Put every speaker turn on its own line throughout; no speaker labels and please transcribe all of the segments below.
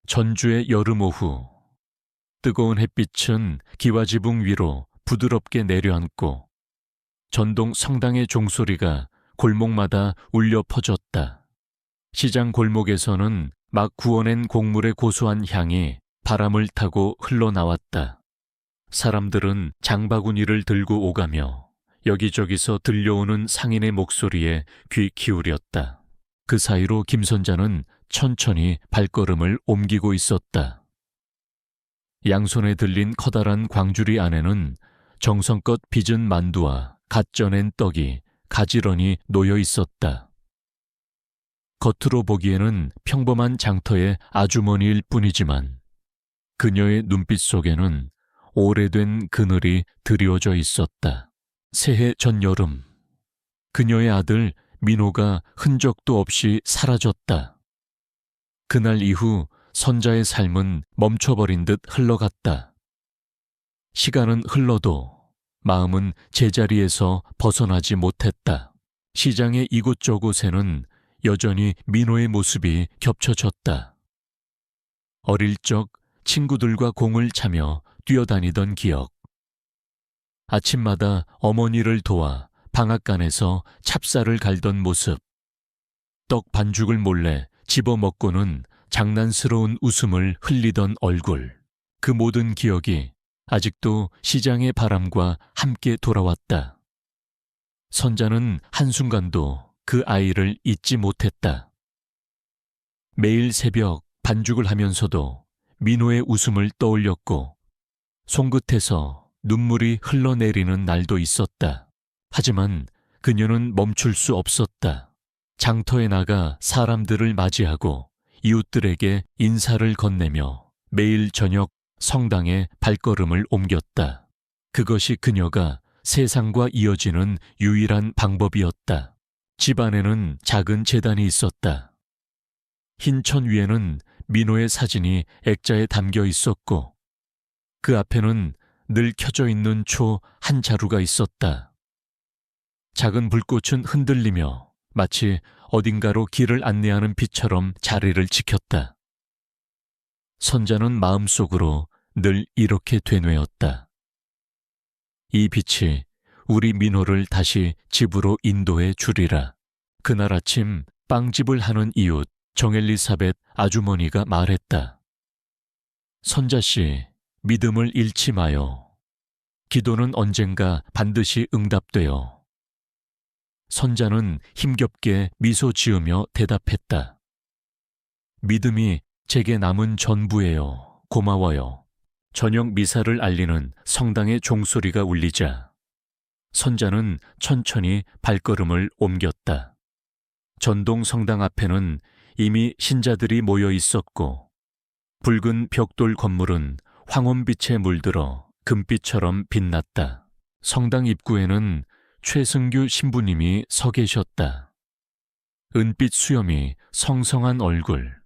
전주의 여름 오후, 뜨거운 햇빛은 기와지붕 위로 부드럽게 내려앉고 전동 성당의 종소리가 골목마다 울려 퍼졌다. 시장 골목에서는 막 구워낸 곡물의 고소한 향이 바람을 타고 흘러나왔다. 사람들은 장바구니를 들고 오가며 여기저기서 들려오는 상인의 목소리에 귀 기울였다. 그 사이로 김선자는 천천히 발걸음을 옮기고 있었다. 양손에 들린 커다란 광주리 안에는 정성껏 빚은 만두와 갓 쪄낸 떡이 가지런히 놓여 있었다. 겉으로 보기에는 평범한 장터의 아주머니일 뿐이지만 그녀의 눈빛 속에는 오래된 그늘이 드리워져 있었다. 새해 전 여름, 그녀의 아들 민호가 흔적도 없이 사라졌다. 그날 이후 선자의 삶은 멈춰버린 듯 흘러갔다. 시간은 흘러도 마음은 제자리에서 벗어나지 못했다. 시장의 이곳저곳에는 여전히 민호의 모습이 겹쳐졌다. 어릴 적 친구들과 공을 차며 뛰어다니던 기억. 아침마다 어머니를 도와 방앗간에서 찹쌀을 갈던 모습. 떡 반죽을 몰래 집어먹고는 장난스러운 웃음을 흘리던 얼굴. 그 모든 기억이 아직도 시장의 바람과 함께 돌아왔다. 선자는 한순간도 그 아이를 잊지 못했다. 매일 새벽 반죽을 하면서도 민호의 웃음을 떠올렸고 손끝에서 눈물이 흘러내리는 날도 있었다. 하지만 그녀는 멈출 수 없었다. 장터에 나가 사람들을 맞이하고 이웃들에게 인사를 건네며 매일 저녁 성당에 발걸음을 옮겼다. 그것이 그녀가 세상과 이어지는 유일한 방법이었다. 집 안에는 작은 제단이 있었다. 흰 천 위에는 민호의 사진이 액자에 담겨 있었고 그 앞에는 늘 켜져 있는 초 한 자루가 있었다. 작은 불꽃은 흔들리며 마치 어딘가로 길을 안내하는 빛처럼 자리를 지켰다. 선자는 마음속으로 늘 이렇게 되뇌었다. 이 빛이 우리 민호를 다시 집으로 인도해 주리라. 그날 아침 빵집을 하는 이웃 정엘리사벳 아주머니가 말했다. 선자씨, 믿음을 잃지 마요. 기도는 언젠가 반드시 응답돼요. 선자는 힘겹게 미소 지으며 대답했다. 믿음이 제게 남은 전부예요. 고마워요. 저녁 미사를 알리는 성당의 종소리가 울리자 선자는 천천히 발걸음을 옮겼다. 전동 성당 앞에는 이미 신자들이 모여 있었고 붉은 벽돌 건물은 황혼빛에 물들어 금빛처럼 빛났다. 성당 입구에는 최승규 신부님이 서 계셨다. 은빛 수염이 성성한 얼굴,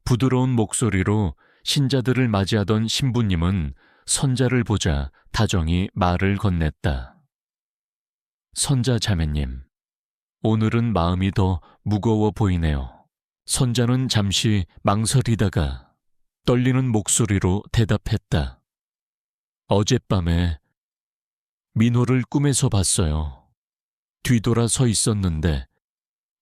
부드러운 목소리로 신자들을 맞이하던 신부님은 선자를 보자 다정히 말을 건넸다. 선자 자매님, 오늘은 마음이 더 무거워 보이네요. 선자는 잠시 망설이다가 떨리는 목소리로 대답했다. 어젯밤에 민호를 꿈에서 봤어요. 뒤돌아 서 있었는데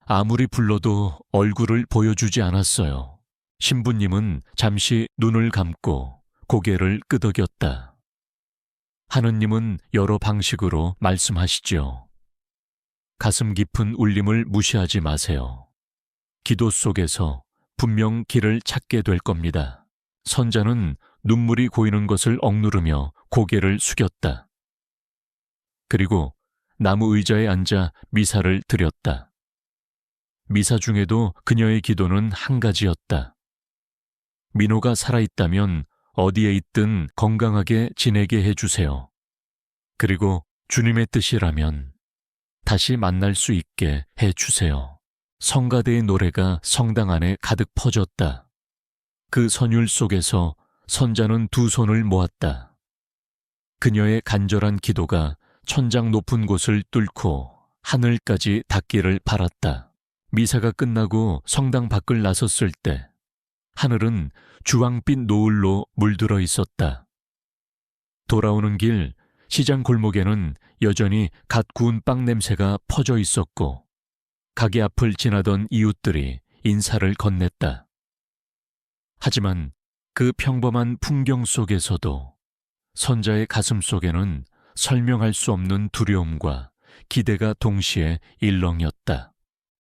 아무리 불러도 얼굴을 보여주지 않았어요. 신부님은 잠시 눈을 감고 고개를 끄덕였다. 하느님은 여러 방식으로 말씀하시죠. 가슴 깊은 울림을 무시하지 마세요. 기도 속에서 분명 길을 찾게 될 겁니다. 선자는 눈물이 고이는 것을 억누르며 고개를 숙였다. 그리고 나무 의자에 앉아 미사를 드렸다. 미사 중에도 그녀의 기도는 한 가지였다. 민호가 살아있다면 어디에 있든 건강하게 지내게 해주세요. 그리고 주님의 뜻이라면 다시 만날 수 있게 해주세요. 성가대의 노래가 성당 안에 가득 퍼졌다. 그 선율 속에서 선자는 두 손을 모았다. 그녀의 간절한 기도가 천장 높은 곳을 뚫고 하늘까지 닿기를 바랐다. 미사가 끝나고 성당 밖을 나섰을 때 하늘은 주황빛 노을로 물들어 있었다. 돌아오는 길 시장 골목에는 여전히 갓 구운 빵 냄새가 퍼져 있었고 가게 앞을 지나던 이웃들이 인사를 건넸다. 하지만 그 평범한 풍경 속에서도 선자의 가슴 속에는 설명할 수 없는 두려움과 기대가 동시에 일렁였다.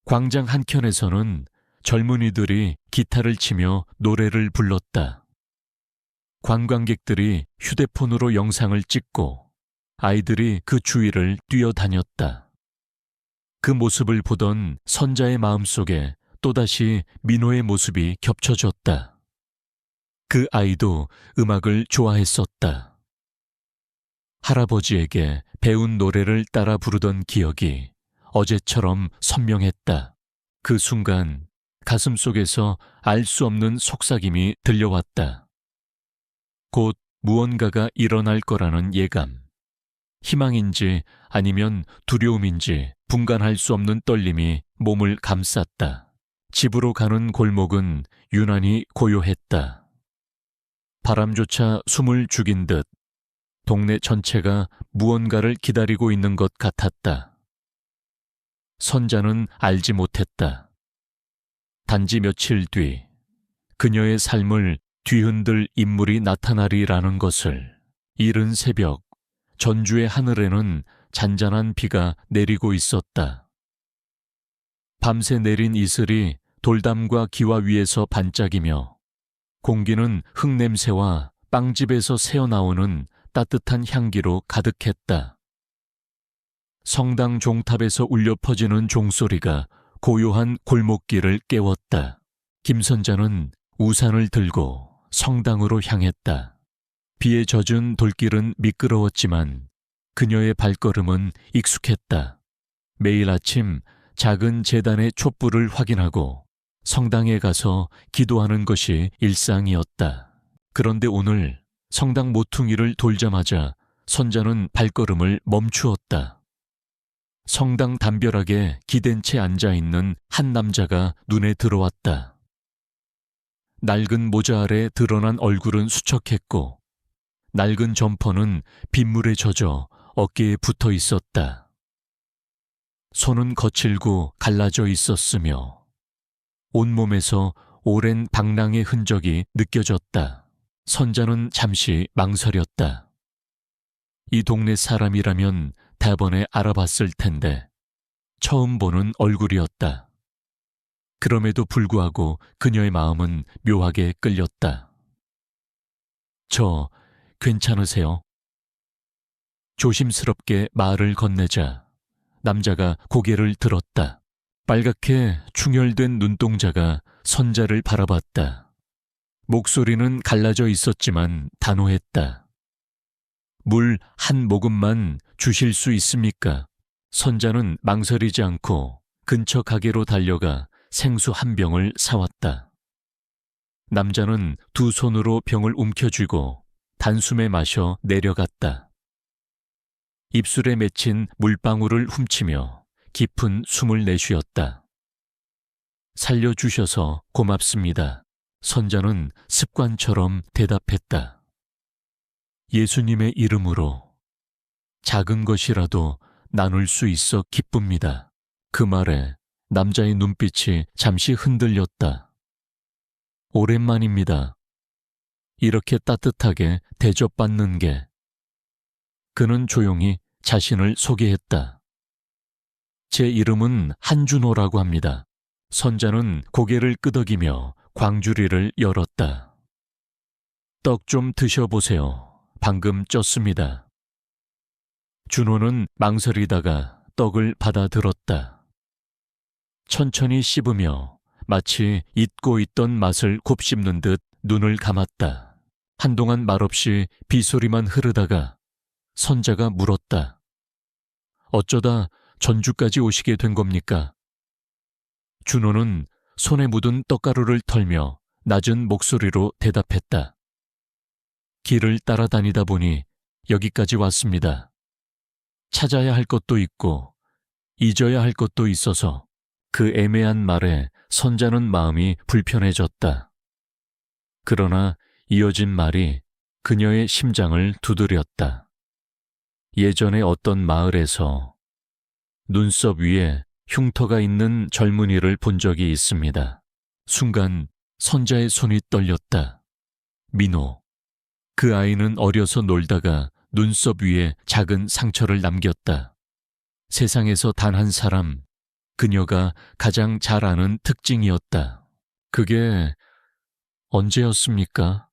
광장 한켠에서는 젊은이들이 기타를 치며 노래를 불렀다. 관광객들이 휴대폰으로 영상을 찍고 아이들이 그 주위를 뛰어다녔다. 그 모습을 보던 선자의 마음속에 또다시 민호의 모습이 겹쳐졌다. 그 아이도 음악을 좋아했었다. 할아버지에게 배운 노래를 따라 부르던 기억이 어제처럼 선명했다. 그 순간 가슴 속에서 알 수 없는 속삭임이 들려왔다. 곧 무언가가 일어날 거라는 예감. 희망인지 아니면 두려움인지 분간할 수 없는 떨림이 몸을 감쌌다. 집으로 가는 골목은 유난히 고요했다. 바람조차 숨을 죽인 듯 동네 전체가 무언가를 기다리고 있는 것 같았다. 선자는 알지 못했다. 단지 며칠 뒤 그녀의 삶을 뒤흔들 인물이 나타나리라는 것을. 이른 새벽 전주의 하늘에는 잔잔한 비가 내리고 있었다. 밤새 내린 이슬이 돌담과 기와 위에서 반짝이며 공기는 흙냄새와 빵집에서 새어나오는 따뜻한 향기로 가득했다. 성당 종탑에서 울려 퍼지는 종소리가 고요한 골목길을 깨웠다. 김선자는 우산을 들고 성당으로 향했다. 비에 젖은 돌길은 미끄러웠지만 그녀의 발걸음은 익숙했다. 매일 아침 작은 제단의 촛불을 확인하고 성당에 가서 기도하는 것이 일상이었다. 그런데 오늘 성당 모퉁이를 돌자마자 선자는 발걸음을 멈추었다. 성당 담벼락에 기댄 채 앉아있는 한 남자가 눈에 들어왔다. 낡은 모자 아래 드러난 얼굴은 수척했고 낡은 점퍼는 빗물에 젖어 어깨에 붙어 있었다. 손은 거칠고 갈라져 있었으며 온몸에서 오랜 방랑의 흔적이 느껴졌다. 선자는 잠시 망설였다. 이 동네 사람이라면 대번에 알아봤을 텐데 처음 보는 얼굴이었다. 그럼에도 불구하고 그녀의 마음은 묘하게 끌렸다. 저 괜찮으세요? 조심스럽게 말을 건네자 남자가 고개를 들었다. 빨갛게 충혈된 눈동자가 선자를 바라봤다. 목소리는 갈라져 있었지만 단호했다. 물 한 모금만 주실 수 있습니까? 선자는 망설이지 않고 근처 가게로 달려가 생수 한 병을 사왔다. 남자는 두 손으로 병을 움켜쥐고 단숨에 마셔 내려갔다. 입술에 맺힌 물방울을 훔치며 깊은 숨을 내쉬었다. 살려주셔서 고맙습니다. 선자는 습관처럼 대답했다. 예수님의 이름으로 작은 것이라도 나눌 수 있어 기쁩니다. 그 말에 남자의 눈빛이 잠시 흔들렸다. 오랜만입니다. 이렇게 따뜻하게 대접받는 게. 그는 조용히 자신을 소개했다. 제 이름은 한준호라고 합니다. 선자는 고개를 끄덕이며 광주리를 열었다. 떡 좀 드셔보세요. 방금 쪘습니다. 준호는 망설이다가 떡을 받아들었다. 천천히 씹으며 마치 잊고 있던 맛을 곱씹는 듯 눈을 감았다. 한동안 말없이 빗소리만 흐르다가 선자가 물었다. 어쩌다 전주까지 오시게 된 겁니까? 준호는 손에 묻은 떡가루를 털며 낮은 목소리로 대답했다. 길을 따라다니다 보니 여기까지 왔습니다. 찾아야 할 것도 있고 잊어야 할 것도 있어서 그 애매한 말에 선자는 마음이 불편해졌다. 그러나 이어진 말이 그녀의 심장을 두드렸다. 예전에 어떤 마을에서 눈썹 위에 흉터가 있는 젊은이를 본 적이 있습니다. 순간 선자의 손이 떨렸다. 민호. 그 아이는 어려서 놀다가 눈썹 위에 작은 상처를 남겼다. 세상에서 단 한 사람, 그녀가 가장 잘 아는 특징이었다. 그게 언제였습니까?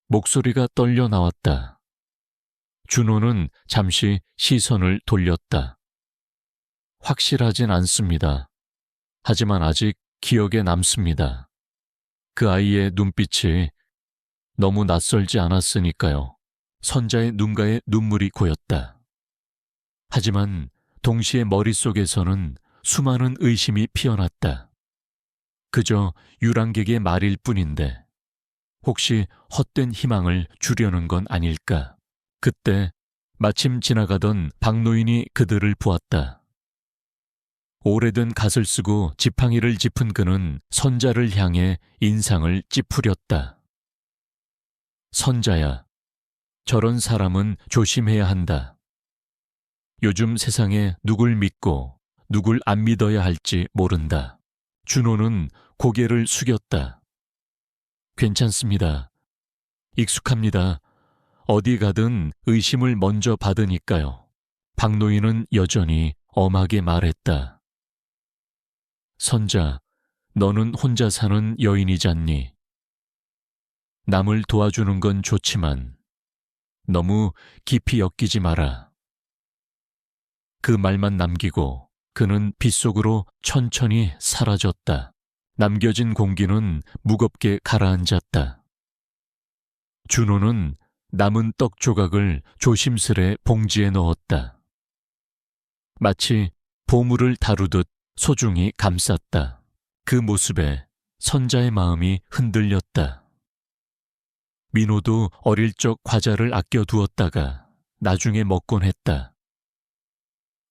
목소리가 떨려 나왔다. 준호는 잠시 시선을 돌렸다. 확실하진 않습니다. 하지만 아직 기억에 남습니다. 그 아이의 눈빛이 너무 낯설지 않았으니까요. 선자의 눈가에 눈물이 고였다. 하지만 동시에 머릿속에서는 수많은 의심이 피어났다. 그저 유랑객의 말일 뿐인데 혹시 헛된 희망을 주려는 건 아닐까. 그때 마침 지나가던 박노인이 그들을 보았다. 오래된 갓을 쓰고 지팡이를 짚은 그는 선자를 향해 인상을 찌푸렸다. 선자야, 저런 사람은 조심해야 한다. 요즘 세상에 누굴 믿고 누굴 안 믿어야 할지 모른다. 준호는 고개를 숙였다. 괜찮습니다. 익숙합니다. 어디 가든 의심을 먼저 받으니까요. 박노인은 여전히 엄하게 말했다. 선자, 너는 혼자 사는 여인이잖니. 남을 도와주는 건 좋지만 너무 깊이 엮이지 마라. 그 말만 남기고 그는 빗속으로 천천히 사라졌다. 남겨진 공기는 무겁게 가라앉았다. 준호는 남은 떡 조각을 조심스레 봉지에 넣었다. 마치 보물을 다루듯 소중히 감쌌다. 그 모습에 선자의 마음이 흔들렸다. 민호도 어릴 적 과자를 아껴두었다가 나중에 먹곤 했다.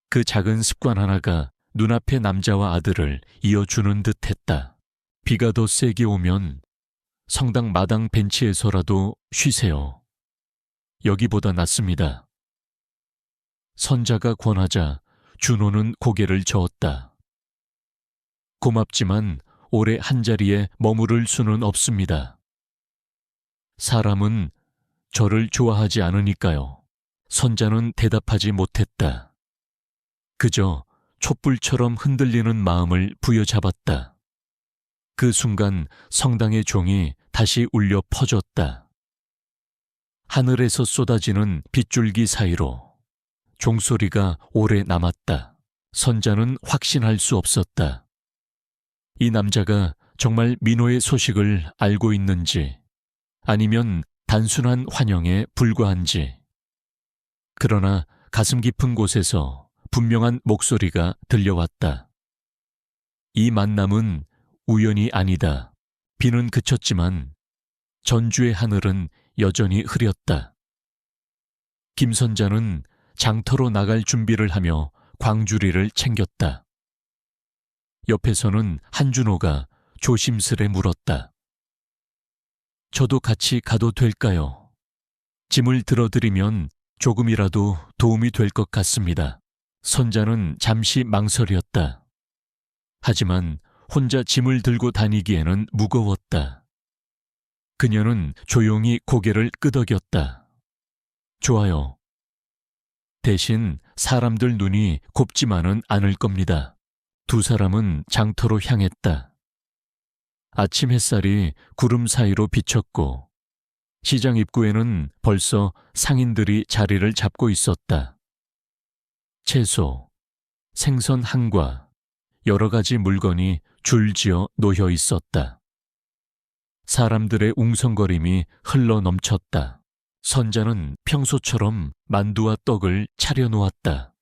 그 작은 습관 하나가 눈앞의 남자와 아들을 이어주는 듯 했다. 비가 더 세게 오면 성당 마당 벤치에서라도 쉬세요. 여기보다 낫습니다. 선자가 권하자 준호는 고개를 저었다. 고맙지만 오래 한자리에 머무를 수는 없습니다. 사람은 저를 좋아하지 않으니까요. 선자는 대답하지 못했다. 그저 촛불처럼 흔들리는 마음을 부여잡았다. 그 순간 성당의 종이 다시 울려 퍼졌다. 하늘에서 쏟아지는 빗줄기 사이로 종소리가 오래 남았다. 선자는 확신할 수 없었다. 이 남자가 정말 민호의 소식을 알고 있는지 아니면 단순한 환영에 불과한지. 그러나 가슴 깊은 곳에서 분명한 목소리가 들려왔다. 이 만남은 우연이 아니다. 비는 그쳤지만 전주의 하늘은 여전히 흐렸다. 김 선자는 장터로 나갈 준비를 하며 광주리를 챙겼다. 옆에서는 한준호가 조심스레 물었다. 저도 같이 가도 될까요? 짐을 들어드리면 조금이라도 도움이 될 것 같습니다. 선자는 잠시 망설였다. 하지만 혼자 짐을 들고 다니기에는 무거웠다. 그녀는 조용히 고개를 끄덕였다. 좋아요. 대신 사람들 눈이 곱지만은 않을 겁니다. 두 사람은 장터로 향했다. 아침 햇살이 구름 사이로 비쳤고 시장 입구에는 벌써 상인들이 자리를 잡고 있었다. 채소, 생선 한과 여러 가지 물건이 줄지어 놓여 있었다. 사람들의 웅성거림이 흘러 넘쳤다. 선자는 평소처럼 만두와 떡을 차려놓았다.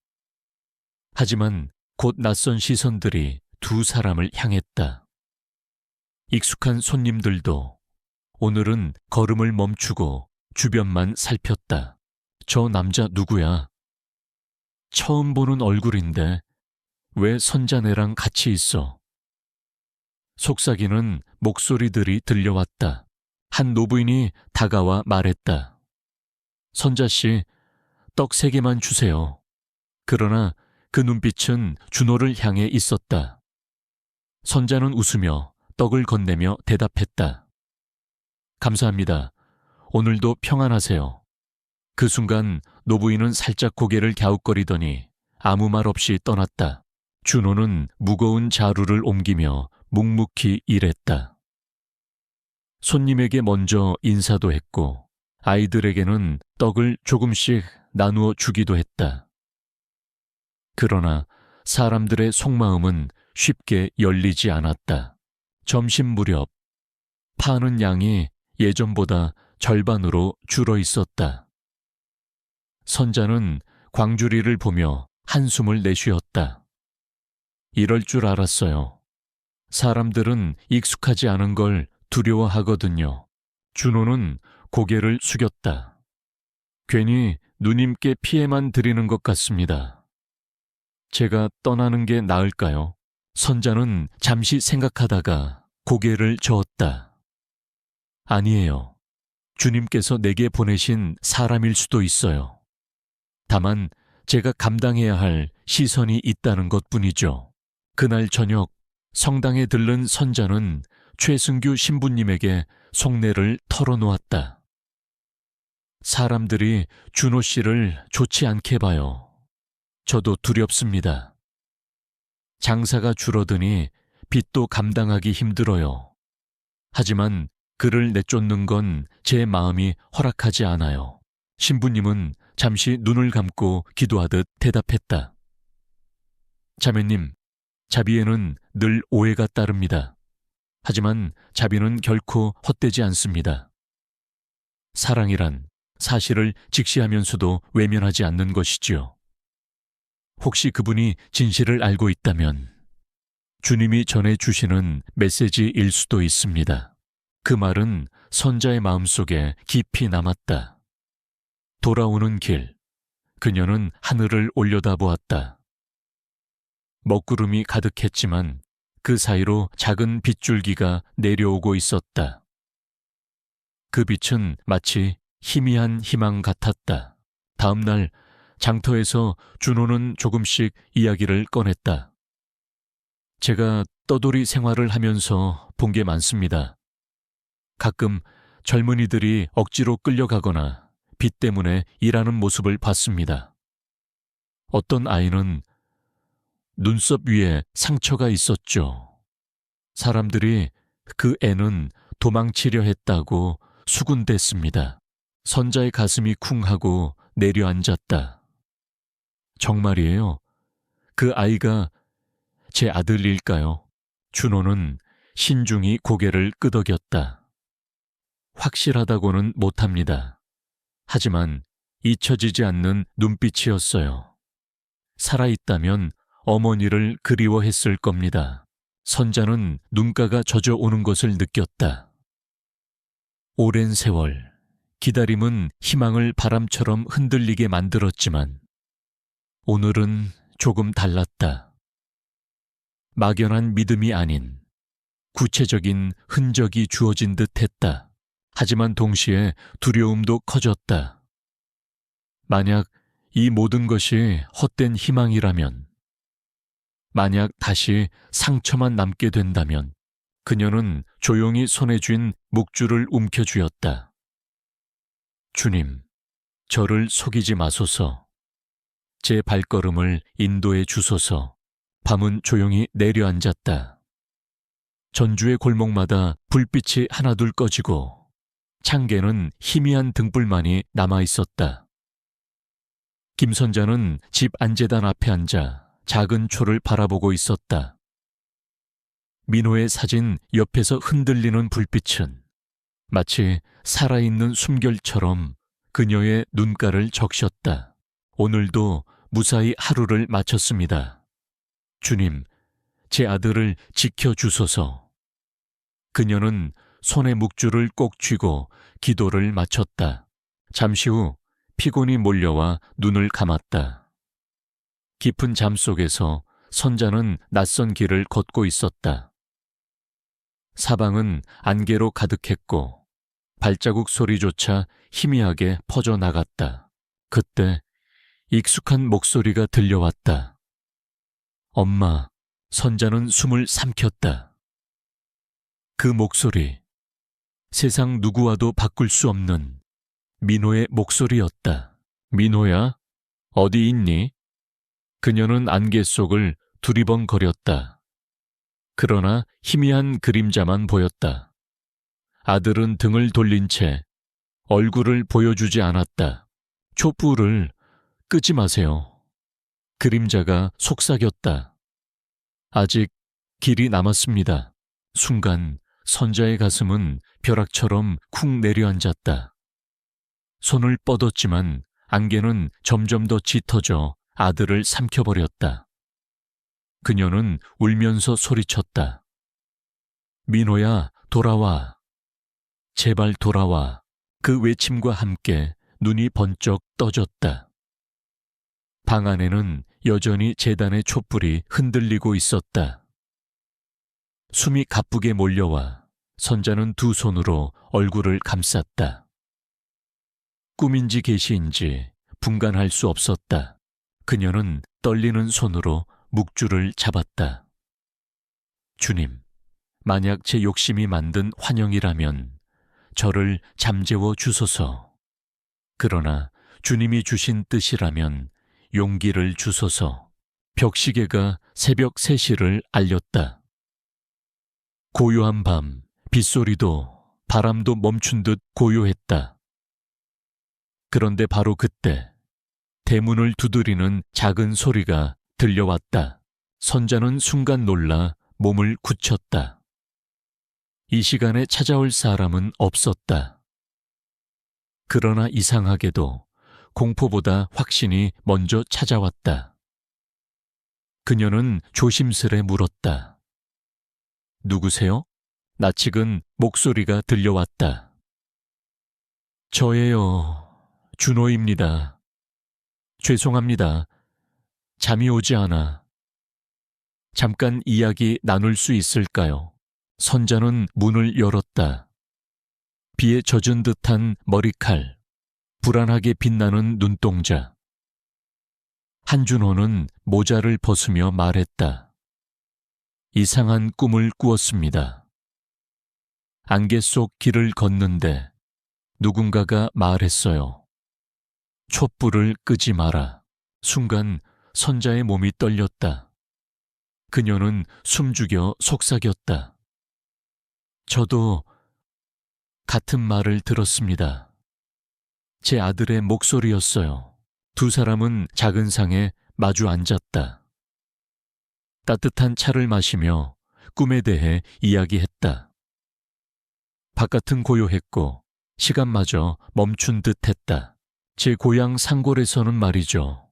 하지만 곧 낯선 시선들이 두 사람을 향했다. 익숙한 손님들도 오늘은 걸음을 멈추고 주변만 살폈다. 저 남자 누구야? 처음 보는 얼굴인데 왜 선자네랑 같이 있어? 속삭이는 목소리들이 들려왔다. 한 노부인이 다가와 말했다. 선자씨, 떡 3개만 주세요. 그러나 그 눈빛은 준호를 향해 있었다. 선자는 웃으며 떡을 건네며 대답했다. 감사합니다. 오늘도 평안하세요. 그 순간 노부인은 살짝 고개를 갸웃거리더니 아무 말 없이 떠났다. 준호는 무거운 자루를 옮기며 묵묵히 일했다. 손님에게 먼저 인사도 했고 아이들에게는 떡을 조금씩 나누어 주기도 했다. 그러나 사람들의 속마음은 쉽게 열리지 않았다. 점심 무렵 파는 양이 예전보다 절반으로 줄어 있었다. 선자는 광주리를 보며 한숨을 내쉬었다. 이럴 줄 알았어요. 사람들은 익숙하지 않은 걸 두려워하거든요. 준호는 고개를 숙였다. 괜히 누님께 피해만 드리는 것 같습니다. 제가 떠나는 게 나을까요? 선자는 잠시 생각하다가 고개를 저었다. 아니에요. 주님께서 내게 보내신 사람일 수도 있어요. 다만 제가 감당해야 할 시선이 있다는 것뿐이죠. 그날 저녁 성당에 들른 선자는 최승규 신부님에게 속내를 털어놓았다. 사람들이 준호 씨를 좋지 않게 봐요. 저도 두렵습니다. 장사가 줄어드니 빚도 감당하기 힘들어요. 하지만 그를 내쫓는 건 제 마음이 허락하지 않아요. 신부님은 잠시 눈을 감고 기도하듯 대답했다. 자매님, 자비에는 늘 오해가 따릅니다. 하지만 자비는 결코 헛되지 않습니다. 사랑이란 사실을 직시하면서도 외면하지 않는 것이지요. 혹시 그분이 진실을 알고 있다면 주님이 전해주시는 메시지일 수도 있습니다. 그 말은 선자의 마음속에 깊이 남았다. 돌아오는 길, 그녀는 하늘을 올려다보았다. 먹구름이 가득했지만 그 사이로 작은 빗줄기가 내려오고 있었다. 그 빛은 마치 희미한 희망 같았다. 다음 날 장터에서 준호는 조금씩 이야기를 꺼냈다. 제가 떠돌이 생활을 하면서 본 게 많습니다. 가끔 젊은이들이 억지로 끌려가거나 빚 때문에 일하는 모습을 봤습니다. 어떤 아이는 눈썹 위에 상처가 있었죠. 사람들이 그 애는 도망치려 했다고 수군댔습니다. 선자의 가슴이 쿵하고 내려앉았다. 정말이에요? 그 아이가 제 아들일까요? 준호는 신중히 고개를 끄덕였다. 확실하다고는 못합니다. 하지만 잊혀지지 않는 눈빛이었어요. 살아있다면 어머니를 그리워했을 겁니다. 선자는 눈가가 젖어오는 것을 느꼈다. 오랜 세월, 기다림은 희망을 바람처럼 흔들리게 만들었지만 오늘은 조금 달랐다. 막연한 믿음이 아닌 구체적인 흔적이 주어진 듯 했다. 하지만 동시에 두려움도 커졌다. 만약 이 모든 것이 헛된 희망이라면, 만약 다시 상처만 남게 된다면 그녀는 조용히 손에 쥔 묵주를 움켜쥐었다. 주님, 저를 속이지 마소서. 제 발걸음을 인도해 주소서. 밤은 조용히 내려앉았다. 전주의 골목마다 불빛이 하나둘 꺼지고 창계는 희미한 등불만이 남아있었다. 김선자는 집 안재단 앞에 앉아 작은 초를 바라보고 있었다. 민호의 사진 옆에서 흔들리는 불빛은 마치 살아있는 숨결처럼 그녀의 눈가를 적셨다. 오늘도 무사히 하루를 마쳤습니다. 주님, 제 아들을 지켜주소서. 그녀는 손에 묵주를 꼭 쥐고 기도를 마쳤다. 잠시 후 피곤이 몰려와 눈을 감았다. 깊은 잠 속에서 선자는 낯선 길을 걷고 있었다. 사방은 안개로 가득했고 발자국 소리조차 희미하게 퍼져나갔다. 그때 익숙한 목소리가 들려왔다. 엄마, 선자는 숨을 삼켰다. 그 목소리, 세상 누구와도 바꿀 수 없는 민호의 목소리였다. 민호야, 어디 있니? 그녀는 안개 속을 두리번거렸다. 그러나 희미한 그림자만 보였다. 아들은 등을 돌린 채 얼굴을 보여주지 않았다. 촛불을 끄지 마세요. 그림자가 속삭였다. 아직 길이 남았습니다. 순간 선자의 가슴은 벼락처럼 쿵 내려앉았다. 손을 뻗었지만 안개는 점점 더 짙어져 아들을 삼켜버렸다. 그녀는 울면서 소리쳤다. 민호야, 돌아와. 제발 돌아와. 그 외침과 함께 눈이 번쩍 떠졌다. 방 안에는 여전히 제단의 촛불이 흔들리고 있었다. 숨이 가쁘게 몰려와 선자는 두 손으로 얼굴을 감쌌다. 꿈인지 계시인지 분간할 수 없었다. 그녀는 떨리는 손으로 묵주를 잡았다. 주님, 만약 제 욕심이 만든 환영이라면 저를 잠재워 주소서. 그러나 주님이 주신 뜻이라면 용기를 주소서. 벽시계가 새벽 3시를 알렸다. 고요한 밤, 빗소리도 바람도 멈춘 듯 고요했다. 그런데 바로 그때 대문을 두드리는 작은 소리가 들려왔다. 선자는 순간 놀라 몸을 굳혔다. 이 시간에 찾아올 사람은 없었다. 그러나 이상하게도 공포보다 확신이 먼저 찾아왔다. 그녀는 조심스레 물었다. 누구세요? 낯익은 목소리가 들려왔다. 저예요. 준호입니다. 죄송합니다. 잠이 오지 않아. 잠깐 이야기 나눌 수 있을까요? 선자는 문을 열었다. 비에 젖은 듯한 머리칼, 불안하게 빛나는 눈동자. 한준호는 모자를 벗으며 말했다. 이상한 꿈을 꾸었습니다. 안개 속 길을 걷는데 누군가가 말했어요. 촛불을 끄지 마라. 순간 선자의 몸이 떨렸다. 그녀는 숨죽여 속삭였다. 저도 같은 말을 들었습니다. 제 아들의 목소리였어요. 두 사람은 작은 상에 마주 앉았다. 따뜻한 차를 마시며 꿈에 대해 이야기했다. 바깥은 고요했고 시간마저 멈춘 듯했다. 제 고향 상골에서는 말이죠.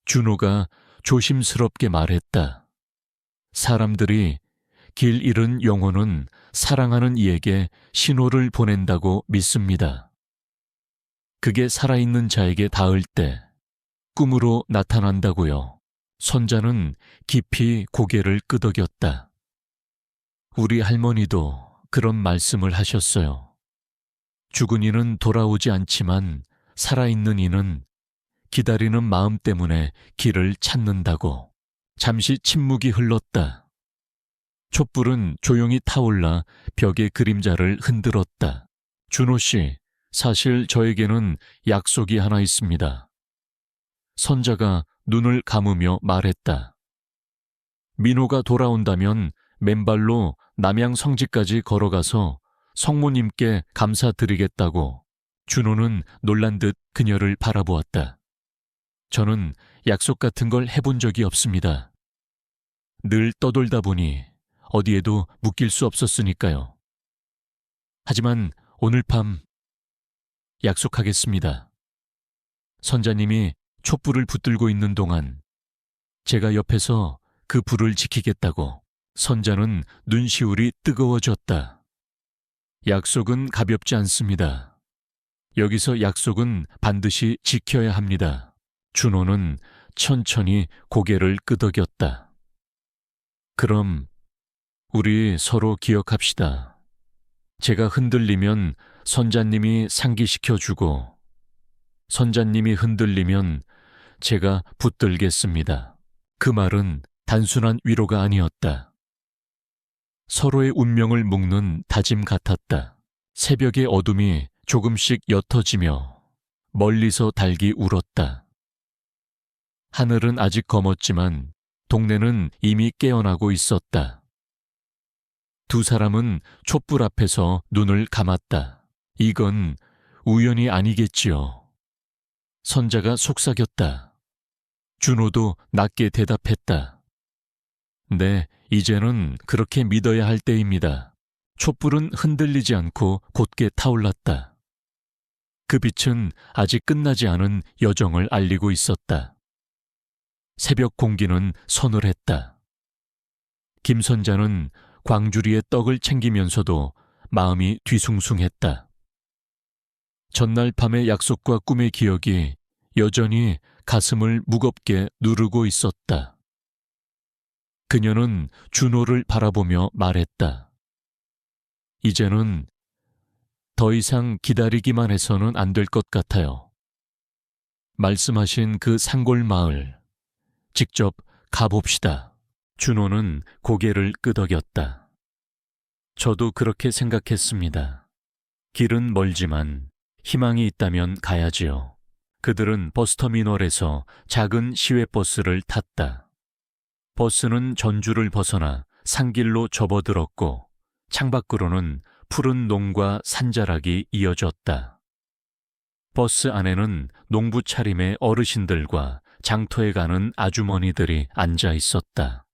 준호가 조심스럽게 말했다. 사람들이 길 잃은 영혼은 사랑하는 이에게 신호를 보낸다고 믿습니다. 그게 살아있는 자에게 닿을 때 꿈으로 나타난다고요. 선자는 깊이 고개를 끄덕였다. 우리 할머니도 그런 말씀을 하셨어요. 죽은 이는 돌아오지 않지만 살아있는 이는 기다리는 마음 때문에 길을 찾는다고. 잠시 침묵이 흘렀다. 촛불은 조용히 타올라 벽의 그림자를 흔들었다. 준호 씨, 사실 저에게는 약속이 하나 있습니다. 선자가 눈을 감으며 말했다. 민호가 돌아온다면 맨발로 남양 성지까지 걸어가서 성모님께 감사드리겠다고. 준호는 놀란 듯 그녀를 바라보았다. 저는 약속 같은 걸 해본 적이 없습니다. 늘 떠돌다 보니 어디에도 묶일 수 없었으니까요. 하지만 오늘 밤 약속하겠습니다. 선자님이 촛불을 붙들고 있는 동안 제가 옆에서 그 불을 지키겠다고. 선자는 눈시울이 뜨거워졌다. 약속은 가볍지 않습니다. 여기서 약속은 반드시 지켜야 합니다. 준호는 천천히 고개를 끄덕였다. 그럼 우리 서로 기억합시다. 제가 흔들리면 선자님이 상기시켜주고 선자님이 흔들리면 제가 붙들겠습니다. 그 말은 단순한 위로가 아니었다. 서로의 운명을 묶는 다짐 같았다. 새벽의 어둠이 조금씩 옅어지며 멀리서 닭이 울었다. 하늘은 아직 검었지만 동네는 이미 깨어나고 있었다. 두 사람은 촛불 앞에서 눈을 감았다. 이건 우연이 아니겠지요. 선자가 속삭였다. 준호도 낮게 대답했다. 네, 이제는 그렇게 믿어야 할 때입니다. 촛불은 흔들리지 않고 곧게 타올랐다. 그 빛은 아직 끝나지 않은 여정을 알리고 있었다. 새벽 공기는 서늘했다. 김 선자는 광주리의 떡을 챙기면서도 마음이 뒤숭숭했다. 전날 밤의 약속과 꿈의 기억이 여전히 가슴을 무겁게 누르고 있었다. 그녀는 준호를 바라보며 말했다. 이제는 더 이상 기다리기만 해서는 안 될 것 같아요. 말씀하신 그 산골 마을, 직접 가봅시다. 준호는 고개를 끄덕였다. 저도 그렇게 생각했습니다. 길은 멀지만 희망이 있다면 가야지요. 그들은 버스터미널에서 작은 시외버스를 탔다. 버스는 전주를 벗어나 산길로 접어들었고 창밖으로는 푸른 농과 산자락이 이어졌다. 버스 안에는 농부 차림의 어르신들과 장터에 가는 아주머니들이 앉아 있었다.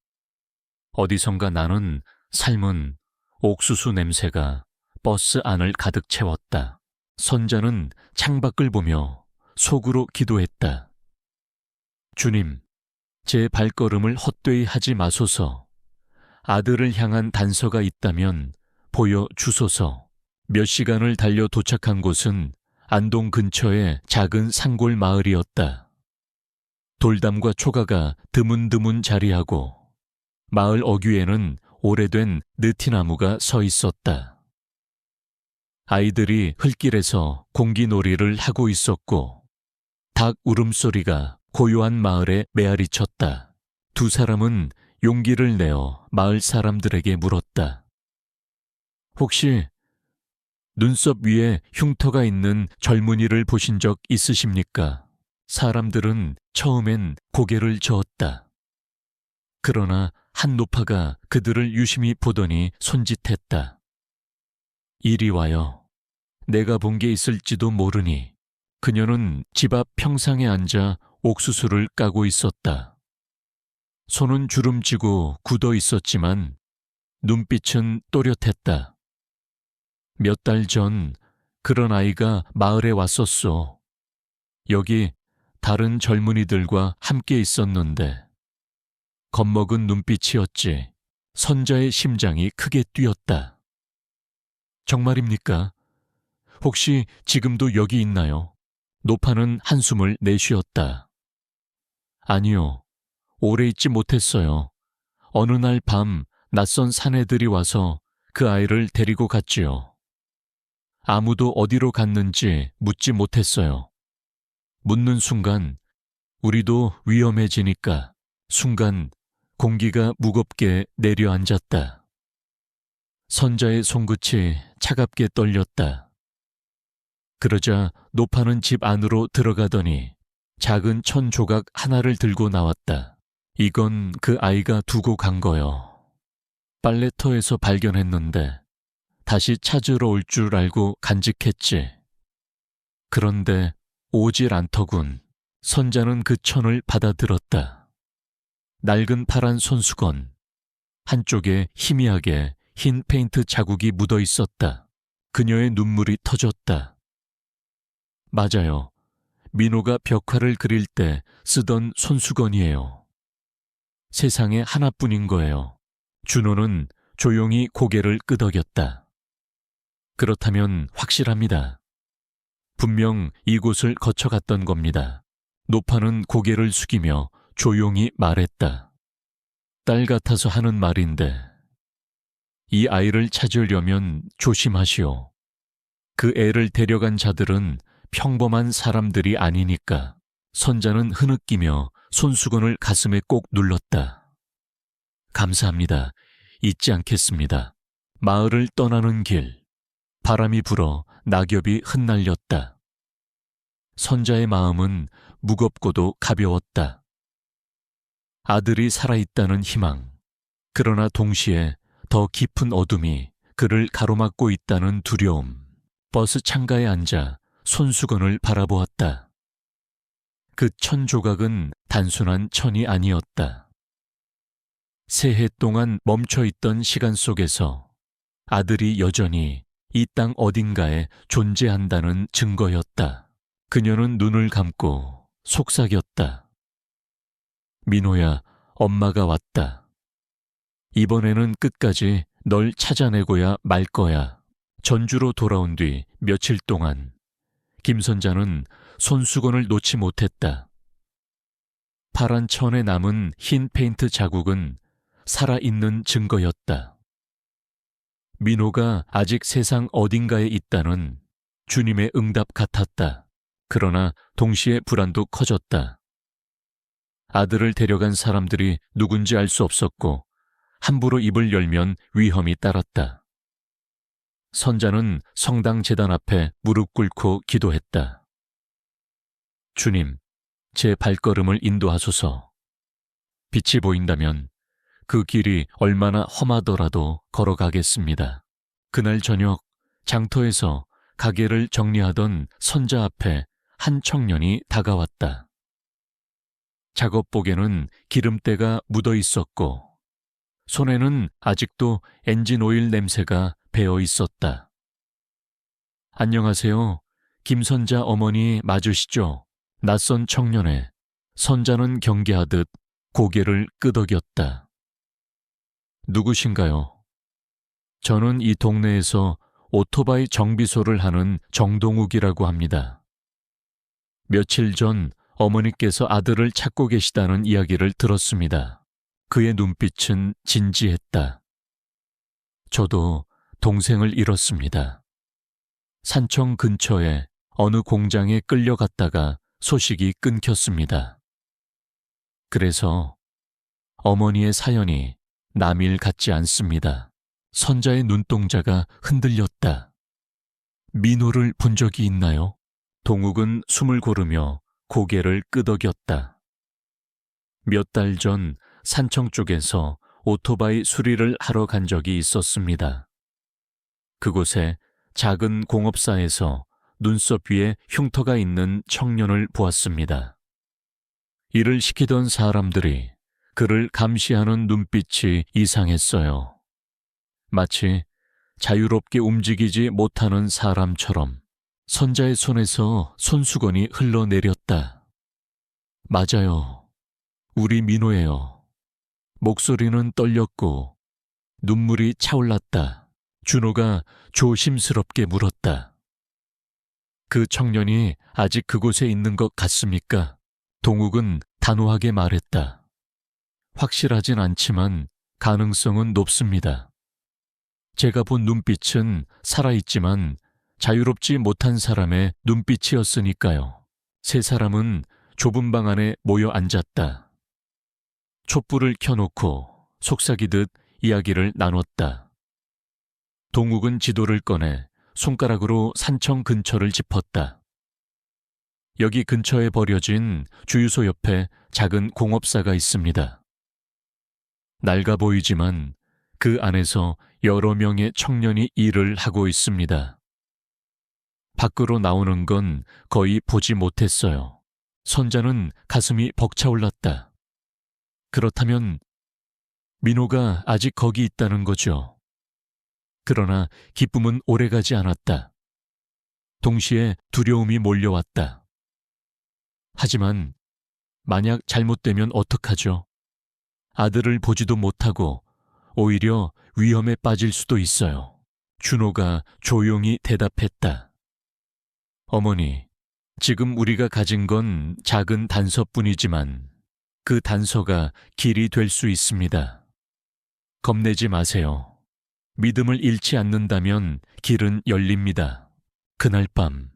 어디선가 나는 삶은 옥수수 냄새가 버스 안을 가득 채웠다. 선자는 창밖을 보며 속으로 기도했다. 주님, 제 발걸음을 헛되이 하지 마소서. 아들을 향한 단서가 있다면 보여주소서. 몇 시간을 달려 도착한 곳은 안동 근처의 작은 산골 마을이었다. 돌담과 초가가 드문드문 자리하고 마을 어귀에는 오래된 느티나무가 서 있었다. 아이들이 흘길에서 공기놀이를 하고 있었고 닭 울음소리가 고요한 마을에 메아리쳤다. 두 사람은 용기를 내어 마을 사람들에게 물었다. 혹시 눈썹 위에 흉터가 있는 젊은이를 보신 적 있으십니까? 사람들은 처음엔 고개를 저었다. 그러나 한 노파가 그들을 유심히 보더니 손짓했다. 이리 와요. 내가 본 게 있을지도 모르니. 그녀는 집 앞 평상에 앉아 옥수수를 까고 있었다. 손은 주름지고 굳어 있었지만 눈빛은 또렷했다. 몇 달 전 그런 아이가 마을에 왔었소. 여기 다른 젊은이들과 함께 있었는데 겁먹은 눈빛이었지. 선자의 심장이 크게 뛰었다. 정말입니까? 혹시 지금도 여기 있나요? 노파는 한숨을 내쉬었다. 아니요. 오래 있지 못했어요. 어느 날 밤 낯선 사내들이 와서 그 아이를 데리고 갔지요. 아무도 어디로 갔는지 묻지 못했어요. 묻는 순간 우리도 위험해지니까 순간 공기가 무겁게 내려앉았다. 선자의 손끝이 차갑게 떨렸다. 그러자 노파는 집 안으로 들어가더니 작은 천 조각 하나를 들고 나왔다. 이건 그 아이가 두고 간 거요. 빨래터에서 발견했는데 다시 찾으러 올 줄 알고 간직했지. 그런데 오질 않더군. 선자는 그 천을 받아들었다. 낡은 파란 손수건. 한쪽에 희미하게 흰 페인트 자국이 묻어 있었다. 그녀의 눈물이 터졌다. 맞아요. 민호가 벽화를 그릴 때 쓰던 손수건이에요. 세상에 하나뿐인 거예요. 준호는 조용히 고개를 끄덕였다. 그렇다면 확실합니다. 분명 이곳을 거쳐갔던 겁니다. 노파는 고개를 숙이며 조용히 말했다. 딸 같아서 하는 말인데 이 아이를 찾으려면 조심하시오. 그 애를 데려간 자들은 평범한 사람들이 아니니까. 선자는 흐느끼며 손수건을 가슴에 꼭 눌렀다. 감사합니다. 잊지 않겠습니다. 마을을 떠나는 길. 바람이 불어 낙엽이 흩날렸다. 선자의 마음은 무겁고도 가벼웠다. 아들이 살아있다는 희망. 그러나 동시에 더 깊은 어둠이 그를 가로막고 있다는 두려움. 버스 창가에 앉아 손수건을 바라보았다. 그 천 조각은 단순한 천이 아니었다. 새해 동안 멈춰있던 시간 속에서 아들이 여전히 이 땅 어딘가에 존재한다는 증거였다. 그녀는 눈을 감고 속삭였다. 민호야, 엄마가 왔다. 이번에는 끝까지 널 찾아내고야 말 거야. 전주로 돌아온 뒤 며칠 동안 김선자는 손수건을 놓지 못했다. 파란 천에 남은 흰 페인트 자국은 살아있는 증거였다. 민호가 아직 세상 어딘가에 있다는 주님의 응답 같았다. 그러나 동시에 불안도 커졌다. 아들을 데려간 사람들이 누군지 알 수 없었고 함부로 입을 열면 위험이 따랐다. 선자는 성당 제단 앞에 무릎 꿇고 기도했다. 주님, 제 발걸음을 인도하소서. 빛이 보인다면 그 길이 얼마나 험하더라도 걸어가겠습니다. 그날 저녁 장터에서 가게를 정리하던 선자 앞에 한 청년이 다가왔다. 작업복에는 기름때가 묻어 있었고 손에는 아직도 엔진 오일 냄새가 배어 있었다. 안녕하세요. 김선자 어머니 맞으시죠? 낯선 청년에 선자는 경계하듯 고개를 끄덕였다. 누구신가요? 저는 이 동네에서 오토바이 정비소를 하는 정동욱이라고 합니다. 며칠 전 어머니께서 아들을 찾고 계시다는 이야기를 들었습니다. 그의 눈빛은 진지했다. 저도 동생을 잃었습니다. 산청 근처에 어느 공장에 끌려갔다가 소식이 끊겼습니다. 그래서 어머니의 사연이 남일 같지 않습니다. 선자의 눈동자가 흔들렸다. 민호를 본 적이 있나요? 동욱은 숨을 고르며 고개를 끄덕였다. 몇 달 전 산청 쪽에서 오토바이 수리를 하러 간 적이 있었습니다. 그곳에 작은 공업사에서 눈썹 위에 흉터가 있는 청년을 보았습니다. 일을 시키던 사람들이 그를 감시하는 눈빛이 이상했어요. 마치 자유롭게 움직이지 못하는 사람처럼. 선자의 손에서 손수건이 흘러내렸다. 맞아요. 우리 민호예요. 목소리는 떨렸고 눈물이 차올랐다. 준호가 조심스럽게 물었다. 그 청년이 아직 그곳에 있는 것 같습니까? 동욱은 단호하게 말했다. 확실하진 않지만 가능성은 높습니다. 제가 본 눈빛은 살아있지만 자유롭지 못한 사람의 눈빛이었으니까요. 세 사람은 좁은 방 안에 모여 앉았다. 촛불을 켜놓고 속삭이듯 이야기를 나눴다. 동욱은 지도를 꺼내 손가락으로 산청 근처를 짚었다. 여기 근처에 버려진 주유소 옆에 작은 공업사가 있습니다. 낡아 보이지만 그 안에서 여러 명의 청년이 일을 하고 있습니다. 밖으로 나오는 건 거의 보지 못했어요. 선자는 가슴이 벅차올랐다. 그렇다면 민호가 아직 거기 있다는 거죠. 그러나 기쁨은 오래가지 않았다. 동시에 두려움이 몰려왔다. 하지만 만약 잘못되면 어떡하죠? 아들을 보지도 못하고 오히려 위험에 빠질 수도 있어요. 준호가 조용히 대답했다. 어머니, 지금 우리가 가진 건 작은 단서뿐이지만 그 단서가 길이 될 수 있습니다. 겁내지 마세요. 믿음을 잃지 않는다면 길은 열립니다. 그날 밤,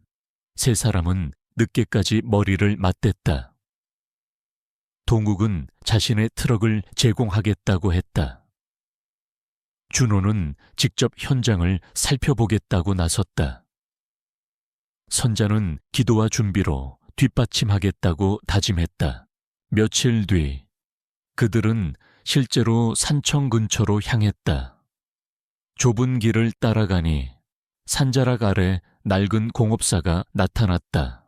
세 사람은 늦게까지 머리를 맞댔다. 동욱은 자신의 트럭을 제공하겠다고 했다. 준호는 직접 현장을 살펴보겠다고 나섰다. 선자는 기도와 준비로 뒷받침하겠다고 다짐했다. 며칠 뒤 그들은 실제로 산청 근처로 향했다. 좁은 길을 따라가니 산자락 아래 낡은 공업사가 나타났다.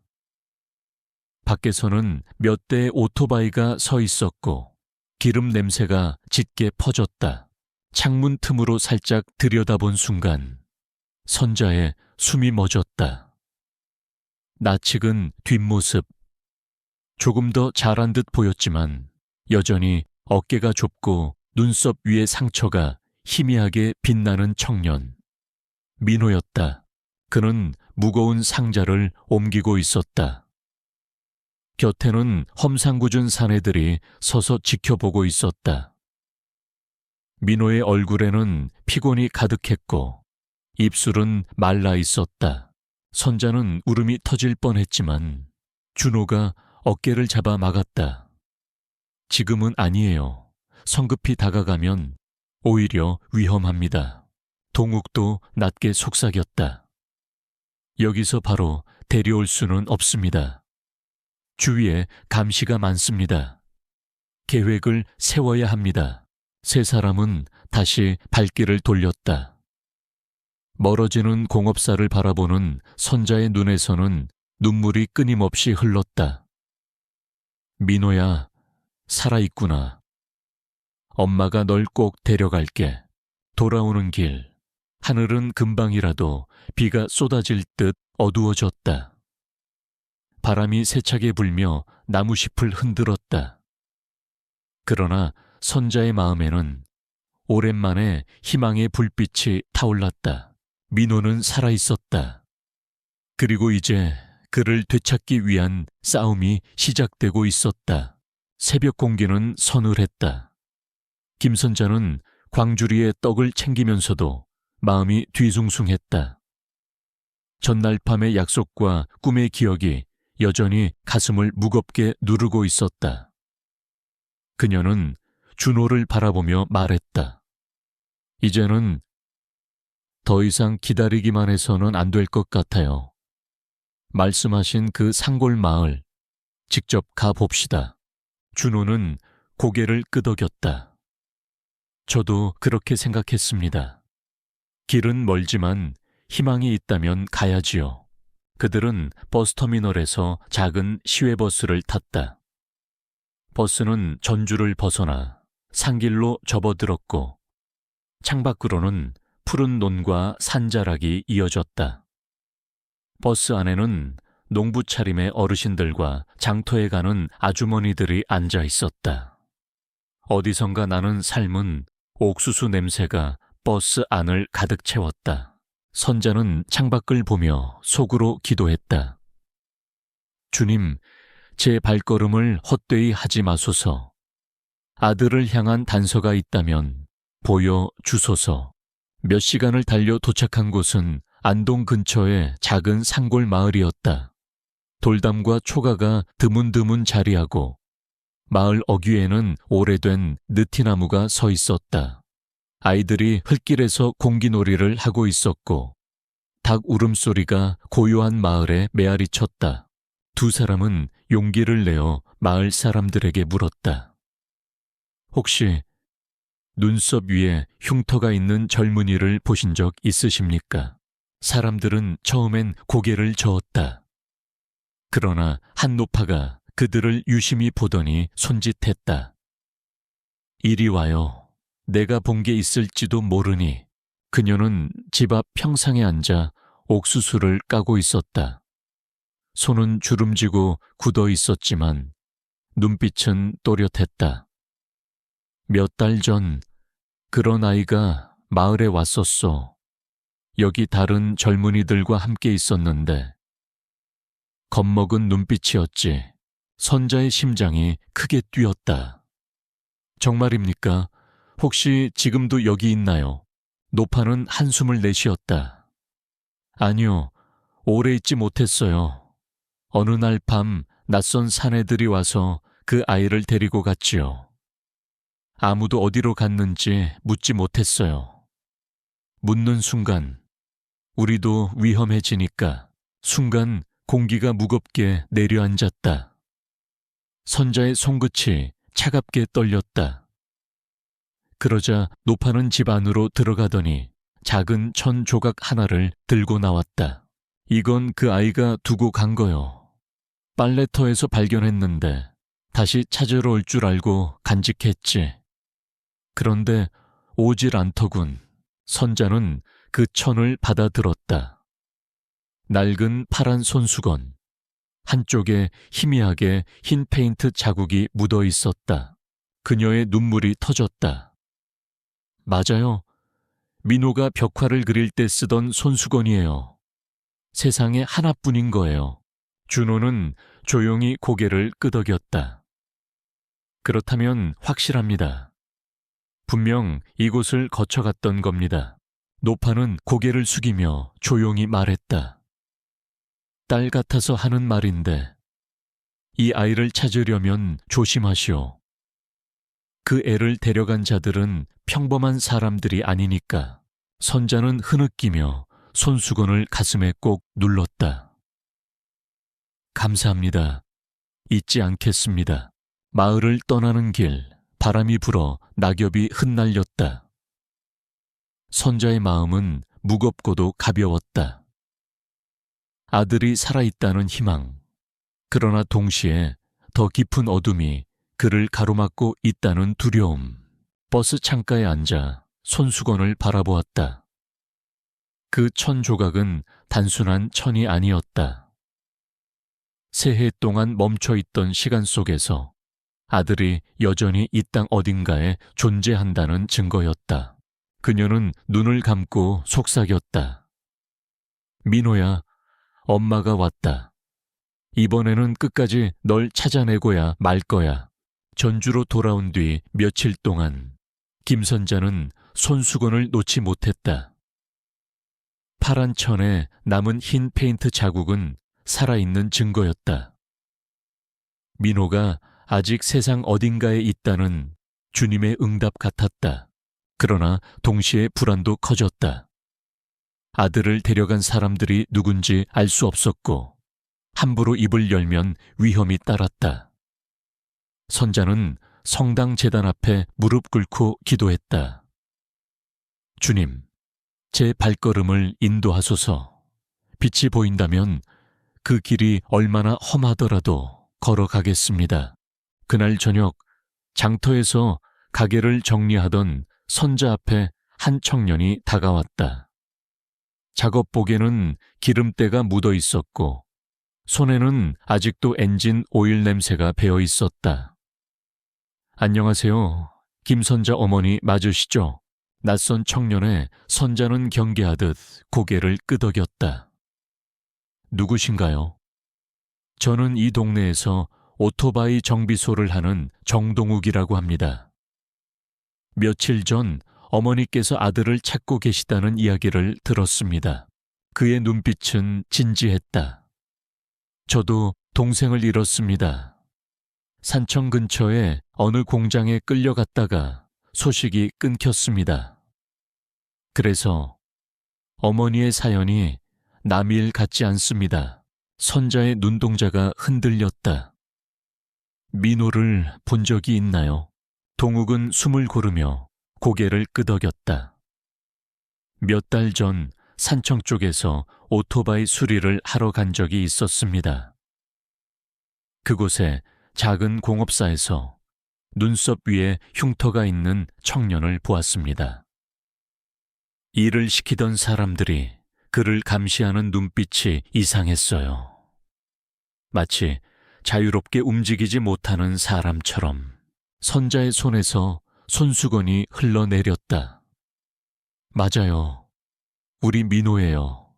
밖에서는 몇 대의 오토바이가 서 있었고 기름 냄새가 짙게 퍼졌다. 창문 틈으로 살짝 들여다본 순간 선자의 숨이 멎었다. 낯익은 뒷모습. 조금 더 자란 듯 보였지만 여전히 어깨가 좁고 눈썹 위의 상처가 희미하게 빛나는 청년. 민호였다. 그는 무거운 상자를 옮기고 있었다. 곁에는 험상궂은 사내들이 서서 지켜보고 있었다. 민호의 얼굴에는 피곤이 가득했고 입술은 말라 있었다. 선자는 울음이 터질 뻔했지만 준호가 어깨를 잡아 막았다. 지금은 아니에요. 성급히 다가가면 오히려 위험합니다. 동욱도 낮게 속삭였다. 여기서 바로 데려올 수는 없습니다. 주위에 감시가 많습니다. 계획을 세워야 합니다. 세 사람은 다시 발길을 돌렸다. 멀어지는 공업사를 바라보는 선자의 눈에서는 눈물이 끊임없이 흘렀다. 민호야, 살아있구나. 엄마가 널 꼭 데려갈게. 돌아오는 길, 하늘은 금방이라도 비가 쏟아질 듯 어두워졌다. 바람이 세차게 불며 나무잎을 흔들었다. 그러나 선자의 마음에는 오랜만에 희망의 불빛이 타올랐다. 민호는 살아있었다. 그리고 이제 그를 되찾기 위한 싸움이 시작되고 있었다. 새벽 공기는 서늘했다. 김선자는 광주리의 떡을 챙기면서도 마음이 뒤숭숭했다. 전날 밤의 약속과 꿈의 기억이 여전히 가슴을 무겁게 누르고 있었다. 그녀는 준호를 바라보며 말했다. 이제는 더 이상 기다리기만 해서는 안 될 것 같아요. 말씀하신 그 산골 마을 직접 가봅시다. 준호는 고개를 끄덕였다. 저도 그렇게 생각했습니다. 길은 멀지만 희망이 있다면 가야지요. 그들은 버스터미널에서 작은 시외버스를 탔다. 버스는 전주를 벗어나 산길로 접어들었고 창밖으로는 푸른 논과 산자락이 이어졌다. 버스 안에는 농부 차림의 어르신들과 장터에 가는 아주머니들이 앉아 있었다. 어디선가 나는 삶은 옥수수 냄새가 버스 안을 가득 채웠다. 선자는 창밖을 보며 속으로 기도했다. 주님, 제 발걸음을 헛되이 하지 마소서. 아들을 향한 단서가 있다면 보여주소서. 몇 시간을 달려 도착한 곳은 안동 근처의 작은 산골 마을이었다. 돌담과 초가가 드문드문 자리하고 마을 어귀에는 오래된 느티나무가 서 있었다. 아이들이 흙길에서 공기놀이를 하고 있었고 닭 울음소리가 고요한 마을에 메아리 쳤다. 두 사람은 용기를 내어 마을 사람들에게 물었다. 혹시 눈썹 위에 흉터가 있는 젊은이를 보신 적 있으십니까? 사람들은 처음엔 고개를 저었다. 그러나 한 노파가 그들을 유심히 보더니 손짓했다. 이리 와요. 내가 본 게 있을지도 모르니. 그녀는 집 앞 평상에 앉아 옥수수를 까고 있었다. 손은 주름지고 굳어 있었지만 눈빛은 또렷했다. 몇 달 전 그런 아이가 마을에 왔었어. 여기 다른 젊은이들과 함께 있었는데 겁먹은 눈빛이었지. 선자의 심장이 크게 뛰었다. 정말입니까? 혹시 지금도 여기 있나요? 노파는 한숨을 내쉬었다. 아니요, 오래 있지 못했어요. 어느 날 밤 낯선 사내들이 와서 그 아이를 데리고 갔지요. 아무도 어디로 갔는지 묻지 못했어요. 묻는 순간 우리도 위험해지니까 순간 공기가 무겁게 내려앉았다. 선자의 손끝이 차갑게 떨렸다. 그러자 노파는 집 안으로 들어가더니 작은 천 조각 하나를 들고 나왔다. 이건 그 아이가 두고 간 거요. 빨래터에서 발견했는데 다시 찾으러 올 줄 알고 간직했지. 그런데 오질 않더군. 선자는 그 천을 받아들었다. 낡은 파란 손수건. 한쪽에 희미하게 흰 페인트 자국이 묻어 있었다. 그녀의 눈물이 터졌다. 맞아요. 민호가 벽화를 그릴 때 쓰던 손수건이에요. 세상에 하나뿐인 거예요. 준호는 조용히 고개를 끄덕였다. 그렇다면 확실합니다. 분명 이곳을 거쳐갔던 겁니다. 노파는 고개를 숙이며 조용히 말했다. 딸 같아서 하는 말인데 이 아이를 찾으려면 조심하시오. 그 애를 데려간 자들은 평범한 사람들이 아니니까. 선자는 흐느끼며 손수건을 가슴에 꼭 눌렀다. 감사합니다. 잊지 않겠습니다. 마을을 떠나는 길, 바람이 불어 낙엽이 흩날렸다. 선자의 마음은 무겁고도 가벼웠다. 아들이 살아있다는 희망, 그러나 동시에 더 깊은 어둠이 그를 가로막고 있다는 두려움. 버스 창가에 앉아 손수건을 바라보았다. 그 천 조각은 단순한 천이 아니었다. 새해 동안 멈춰있던 시간 속에서 아들이 여전히 이 땅 어딘가에 존재한다는 증거였다. 그녀는 눈을 감고 속삭였다. 민호야, 엄마가 왔다. 이번에는 끝까지 널 찾아내고야 말 거야. 전주로 돌아온 뒤 며칠 동안 김선자는 손수건을 놓지 못했다. 파란 천에 남은 흰 페인트 자국은 살아있는 증거였다. 민호가 아직 세상 어딘가에 있다는 주님의 응답 같았다. 그러나 동시에 불안도 커졌다. 아들을 데려간 사람들이 누군지 알 수 없었고 함부로 입을 열면 위험이 따랐다. 선자는 성당 제단 앞에 무릎 꿇고 기도했다. 주님, 제 발걸음을 인도하소서. 빛이 보인다면 그 길이 얼마나 험하더라도 걸어가겠습니다. 그날 저녁 장터에서 가게를 정리하던 선자 앞에 한 청년이 다가왔다. 작업복에는 기름때가 묻어 있었고 손에는 아직도 엔진 오일 냄새가 배어 있었다. 안녕하세요. 김선자 어머니 맞으시죠? 낯선 청년의 선자는 경계하듯 고개를 끄덕였다. 누구신가요? 저는 이 동네에서 오토바이 정비소를 하는 정동욱이라고 합니다. 며칠 전 어머니께서 아들을 찾고 계시다는 이야기를 들었습니다. 그의 눈빛은 진지했다. 저도 동생을 잃었습니다. 산청 근처에 어느 공장에 끌려갔다가 소식이 끊겼습니다. 그래서 어머니의 사연이 남의 일 같지 않습니다. 선자의 눈동자가 흔들렸다. 민호를 본 적이 있나요? 동욱은 숨을 고르며 고개를 끄덕였다. 몇 달 전 산청 쪽에서 오토바이 수리를 하러 간 적이 있었습니다. 그곳에 작은 공업사에서 눈썹 위에 흉터가 있는 청년을 보았습니다. 일을 시키던 사람들이 그를 감시하는 눈빛이 이상했어요. 마치 자유롭게 움직이지 못하는 사람처럼. 선자의 손에서 손수건이 흘러내렸다. 맞아요. 우리 민호예요.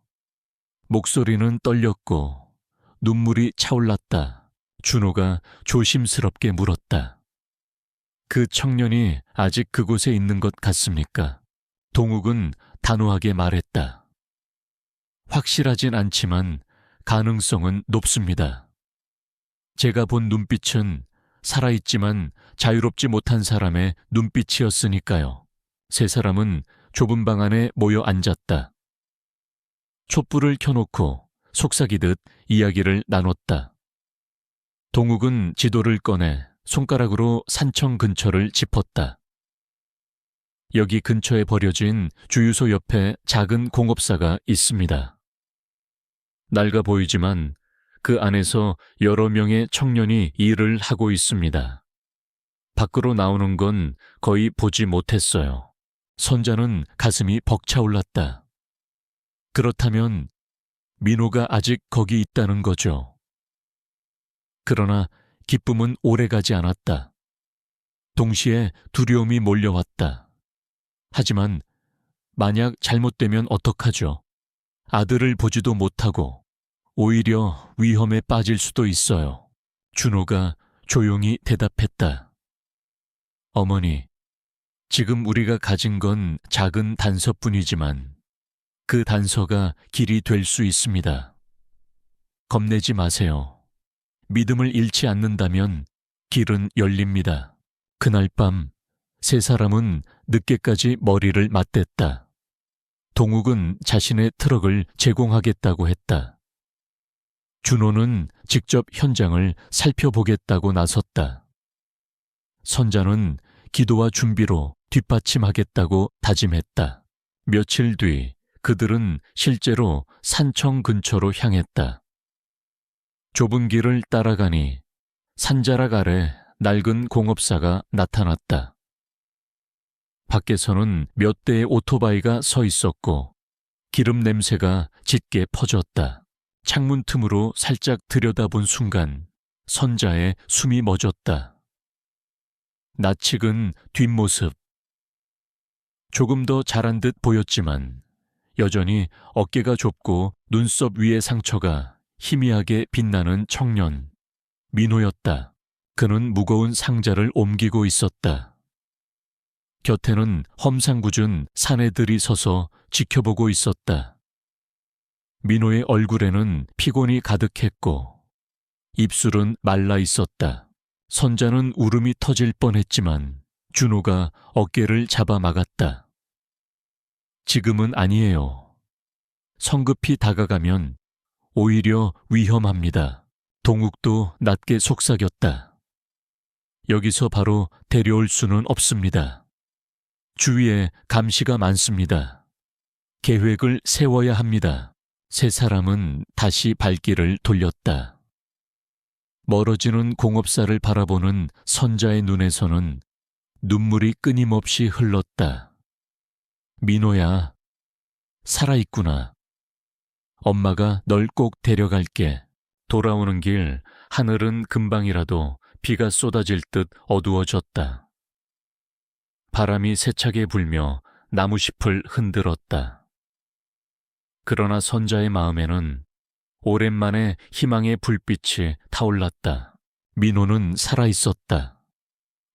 목소리는 떨렸고 눈물이 차올랐다. 준호가 조심스럽게 물었다. 그 청년이 아직 그곳에 있는 것 같습니까? 동욱은 단호하게 말했다. 확실하진 않지만 가능성은 높습니다. 제가 본 눈빛은 살아있지만 자유롭지 못한 사람의 눈빛이었으니까요. 세 사람은 좁은 방 안에 모여 앉았다. 촛불을 켜놓고 속삭이듯 이야기를 나눴다. 동욱은 지도를 꺼내 손가락으로 산청 근처를 짚었다. 여기 근처에 버려진 주유소 옆에 작은 공업사가 있습니다. 낡아 보이지만 그 안에서 여러 명의 청년이 일을 하고 있습니다. 밖으로 나오는 건 거의 보지 못했어요. 선자는 가슴이 벅차올랐다. 그렇다면 민호가 아직 거기 있다는 거죠. 그러나 기쁨은 오래가지 않았다. 동시에 두려움이 몰려왔다. 하지만 만약 잘못되면 어떡하죠? 아들을 보지도 못하고 오히려 위험에 빠질 수도 있어요. 준호가 조용히 대답했다. 어머니, 지금 우리가 가진 건 작은 단서뿐이지만 그 단서가 길이 될 수 있습니다. 겁내지 마세요. 믿음을 잃지 않는다면 길은 열립니다. 그날 밤 세 사람은 늦게까지 머리를 맞댔다. 동욱은 자신의 트럭을 제공하겠다고 했다. 준호는 직접 현장을 살펴보겠다고 나섰다. 선자는 기도와 준비로 뒷받침하겠다고 다짐했다. 며칠 뒤 그들은 실제로 산청 근처로 향했다. 좁은 길을 따라가니 산자락 아래 낡은 공업사가 나타났다. 밖에서는 몇 대의 오토바이가 서 있었고 기름 냄새가 짙게 퍼졌다. 창문 틈으로 살짝 들여다본 순간 선자의 숨이 멎었다. 낯익은 뒷모습. 조금 더 자란 듯 보였지만 여전히 어깨가 좁고 눈썹 위의 상처가 희미하게 빛나는 청년. 민호였다. 그는 무거운 상자를 옮기고 있었다. 곁에는 험상궂은 사내들이 서서 지켜보고 있었다. 민호의 얼굴에는 피곤이 가득했고 입술은 말라 있었다. 선자는 울음이 터질 뻔했지만 준호가 어깨를 잡아 막았다. 지금은 아니에요. 성급히 다가가면 오히려 위험합니다. 동욱도 낮게 속삭였다. 여기서 바로 데려올 수는 없습니다. 주위에 감시가 많습니다. 계획을 세워야 합니다. 세 사람은 다시 발길을 돌렸다. 멀어지는 공업사를 바라보는 선자의 눈에서는 눈물이 끊임없이 흘렀다. 민호야, 살아있구나. 엄마가 널 꼭 데려갈게. 돌아오는 길 하늘은 금방이라도 비가 쏟아질 듯 어두워졌다. 바람이 세차게 불며 나무잎을 흔들었다. 그러나 선자의 마음에는 오랜만에 희망의 불빛이 타올랐다. 민호는 살아있었다.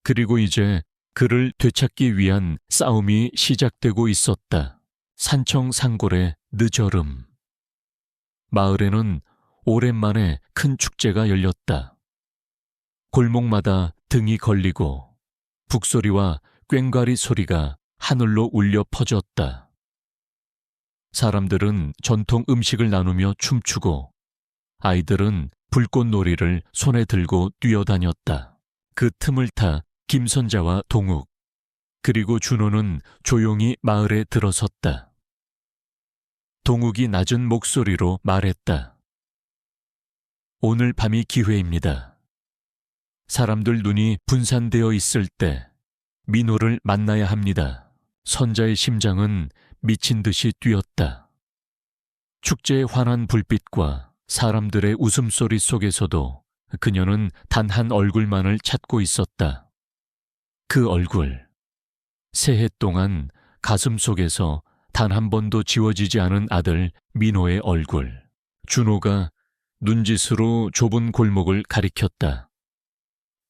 그리고 이제 그를 되찾기 위한 싸움이 시작되고 있었다. 산청 산골의 늦여름. 마을에는 오랜만에 큰 축제가 열렸다. 골목마다 등이 걸리고 북소리와 꽹과리 소리가 하늘로 울려 퍼졌다. 사람들은 전통 음식을 나누며 춤추고 아이들은 불꽃놀이를 손에 들고 뛰어다녔다. 그 틈을 타 김선자와 동욱, 그리고 준호는 조용히 마을에 들어섰다. 동욱이 낮은 목소리로 말했다. 오늘 밤이 기회입니다. 사람들 눈이 분산되어 있을 때 민호를 만나야 합니다. 선자의 심장은 미친 듯이 뛰었다. 축제의 환한 불빛과 사람들의 웃음소리 속에서도 그녀는 단 한 얼굴만을 찾고 있었다. 그 얼굴. 새해 동안 가슴 속에서 단 한 번도 지워지지 않은 아들 민호의 얼굴. 준호가 눈짓으로 좁은 골목을 가리켰다.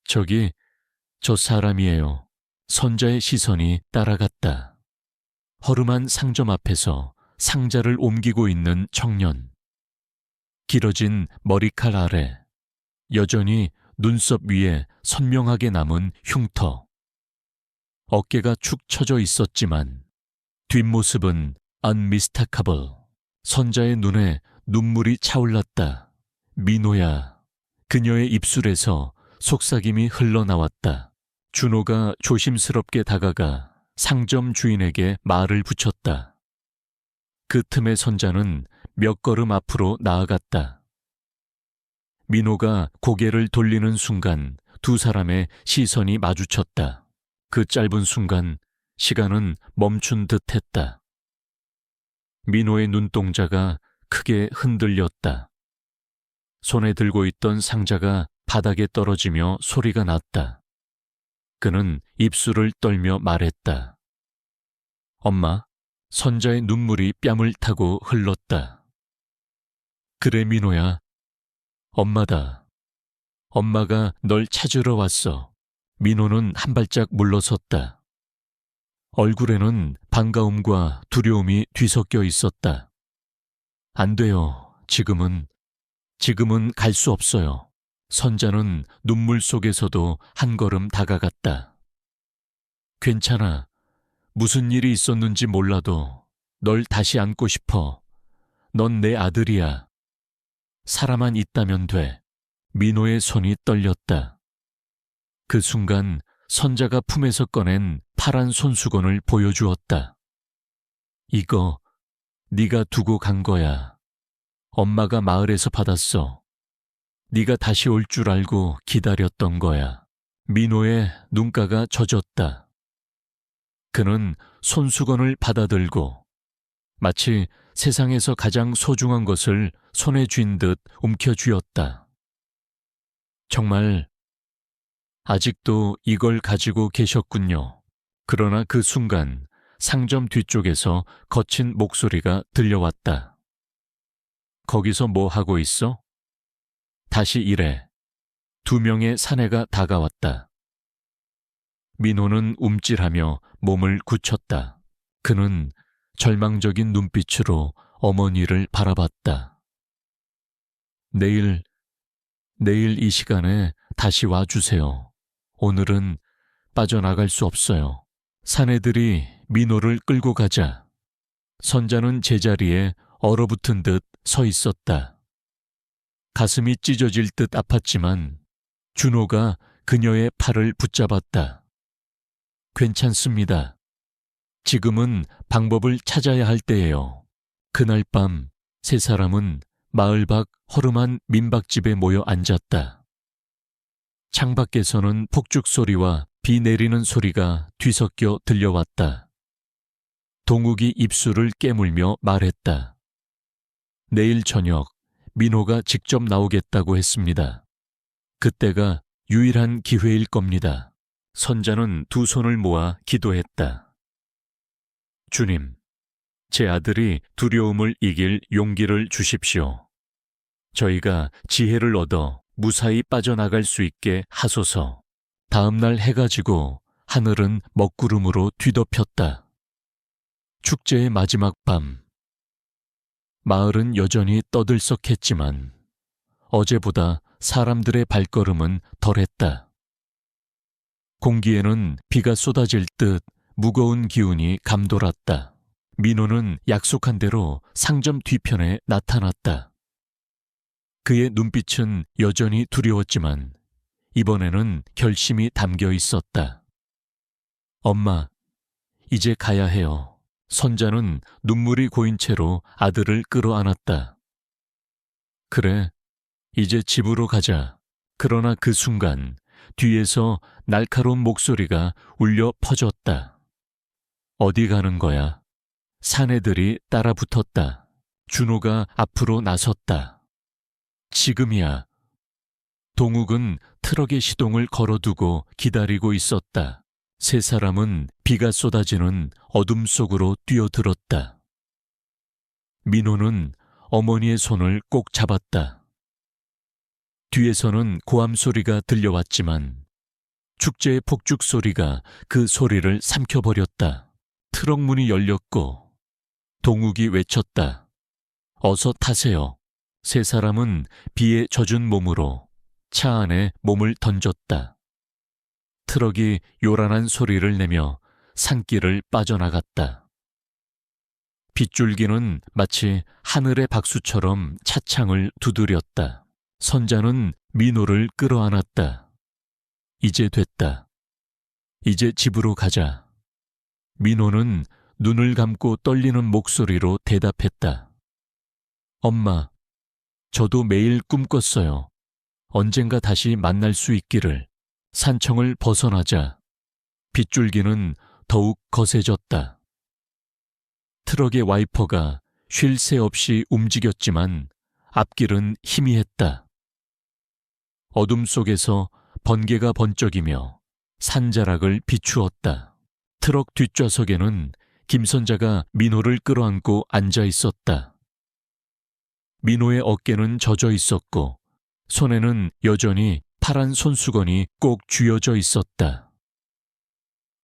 저기, 저 사람이에요. 선자의 시선이 따라갔다. 허름한 상점 앞에서 상자를 옮기고 있는 청년. 길어진 머리칼 아래 여전히 눈썹 위에 선명하게 남은 흉터. 어깨가 축 처져 있었지만 뒷모습은 unmistakable. 선자의 눈에 눈물이 차올랐다. 민호야. 그녀의 입술에서 속삭임이 흘러나왔다. 준호가 조심스럽게 다가가 상점 주인에게 말을 붙였다. 그 틈에 선자는 몇 걸음 앞으로 나아갔다. 민호가 고개를 돌리는 순간 두 사람의 시선이 마주쳤다. 그 짧은 순간 시간은 멈춘 듯 했다. 민호의 눈동자가 크게 흔들렸다. 손에 들고 있던 상자가 바닥에 떨어지며 소리가 났다. 그는 입술을 떨며 말했다. 엄마. 선자의 눈물이 뺨을 타고 흘렀다. 그래 민호야. 엄마다. 엄마가 널 찾으러 왔어. 민호는 한 발짝 물러섰다. 얼굴에는 반가움과 두려움이 뒤섞여 있었다. 안 돼요. 지금은 갈 수 없어요. 선자는 눈물 속에서도 한 걸음 다가갔다. 괜찮아. 무슨 일이 있었는지 몰라도 널 다시 안고 싶어. 넌 내 아들이야. 살아만 있다면 돼. 민호의 손이 떨렸다. 그 순간 선자가 품에서 꺼낸 파란 손수건을 보여주었다. 이거 네가 두고 간 거야. 엄마가 마을에서 받았어. 네가 다시 올 줄 알고 기다렸던 거야. 민호의 눈가가 젖었다. 그는 손수건을 받아들고 마치 세상에서 가장 소중한 것을 손에 쥔 듯 움켜쥐었다. 정말 아직도 이걸 가지고 계셨군요. 그러나 그 순간 상점 뒤쪽에서 거친 목소리가 들려왔다. 거기서 뭐 하고 있어? 다시 이래. 두 명의 사내가 다가왔다. 민호는 움찔하며 몸을 굳혔다. 그는 절망적인 눈빛으로 어머니를 바라봤다. 내일 이 시간에 다시 와주세요. 오늘은 빠져나갈 수 없어요. 사내들이 민호를 끌고 가자. 선자는 제자리에 얼어붙은 듯 서 있었다. 가슴이 찢어질 듯 아팠지만 준호가 그녀의 팔을 붙잡았다. 괜찮습니다. 지금은 방법을 찾아야 할 때예요. 그날 밤 세 사람은 마을 밖 허름한 민박집에 모여 앉았다. 창밖에서는 폭죽 소리와 비 내리는 소리가 뒤섞여 들려왔다. 동욱이 입술을 깨물며 말했다. 내일 저녁 민호가 직접 나오겠다고 했습니다. 그때가 유일한 기회일 겁니다. 선자는 두 손을 모아 기도했다. 주님, 제 아들이 두려움을 이길 용기를 주십시오. 저희가 지혜를 얻어 무사히 빠져나갈 수 있게 하소서. 다음날 해가 지고 하늘은 먹구름으로 뒤덮였다. 축제의 마지막 밤. 마을은 여전히 떠들썩했지만 어제보다 사람들의 발걸음은 덜했다. 공기에는 비가 쏟아질 듯 무거운 기운이 감돌았다. 민호는 약속한 대로 상점 뒤편에 나타났다. 그의 눈빛은 여전히 두려웠지만 이번에는 결심이 담겨 있었다. 엄마, 이제 가야 해요. 선자는 눈물이 고인 채로 아들을 끌어안았다. 그래, 이제 집으로 가자. 그러나 그 순간 뒤에서 날카로운 목소리가 울려 퍼졌다. 어디 가는 거야? 사내들이 따라 붙었다. 준호가 앞으로 나섰다. 지금이야. 동욱은 트럭의 시동을 걸어두고 기다리고 있었다. 세 사람은 비가 쏟아지는 어둠 속으로 뛰어들었다. 민호는 어머니의 손을 꼭 잡았다. 뒤에서는 고함 소리가 들려왔지만 축제의 폭죽 소리가 그 소리를 삼켜버렸다. 트럭 문이 열렸고 동욱이 외쳤다. 어서 타세요. 세 사람은 비에 젖은 몸으로 차 안에 몸을 던졌다. 트럭이 요란한 소리를 내며 산길을 빠져나갔다. 빗줄기는 마치 하늘의 박수처럼 차창을 두드렸다. 선자는 민호를 끌어안았다. 이제 됐다. 이제 집으로 가자. 민호는 눈을 감고 떨리는 목소리로 대답했다. 엄마, 저도 매일 꿈꿨어요. 언젠가 다시 만날 수 있기를. 산청을 벗어나자 빗줄기는 더욱 거세졌다. 트럭의 와이퍼가 쉴 새 없이 움직였지만 앞길은 희미했다. 어둠 속에서 번개가 번쩍이며 산자락을 비추었다. 트럭 뒷좌석에는 김선자가 민호를 끌어안고 앉아 있었다. 민호의 어깨는 젖어 있었고 손에는 여전히 파란 손수건이 꼭 쥐어져 있었다.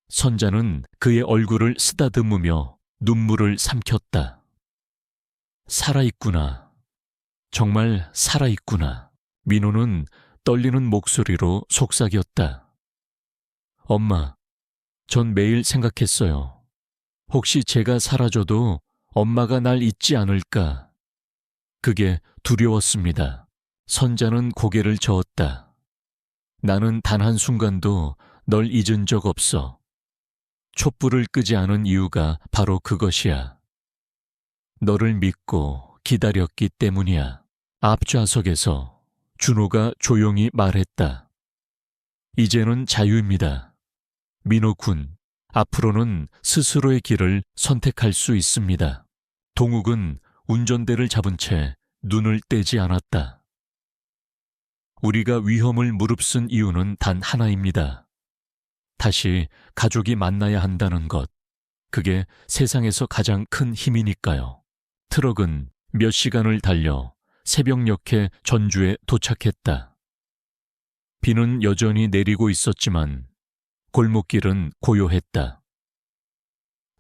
선자는 그의 얼굴을 쓰다듬으며 눈물을 삼켰다. 살아있구나. 정말 살아있구나. 민호는 떨리는 목소리로 속삭였다. 엄마, 전 매일 생각했어요. 혹시 제가 사라져도 엄마가 날 잊지 않을까. 그게 두려웠습니다. 선자는 고개를 저었다. 나는 단 한순간도 널 잊은 적 없어. 촛불을 끄지 않은 이유가 바로 그것이야. 너를 믿고 기다렸기 때문이야. 앞좌석에서 준호가 조용히 말했다. 이제는 자유입니다. 민호 군, 앞으로는 스스로의 길을 선택할 수 있습니다. 동욱은 운전대를 잡은 채 눈을 떼지 않았다. 우리가 위험을 무릅쓴 이유는 단 하나입니다. 다시 가족이 만나야 한다는 것. 그게 세상에서 가장 큰 힘이니까요. 트럭은 몇 시간을 달려 새벽녘에 전주에 도착했다. 비는 여전히 내리고 있었지만 골목길은 고요했다.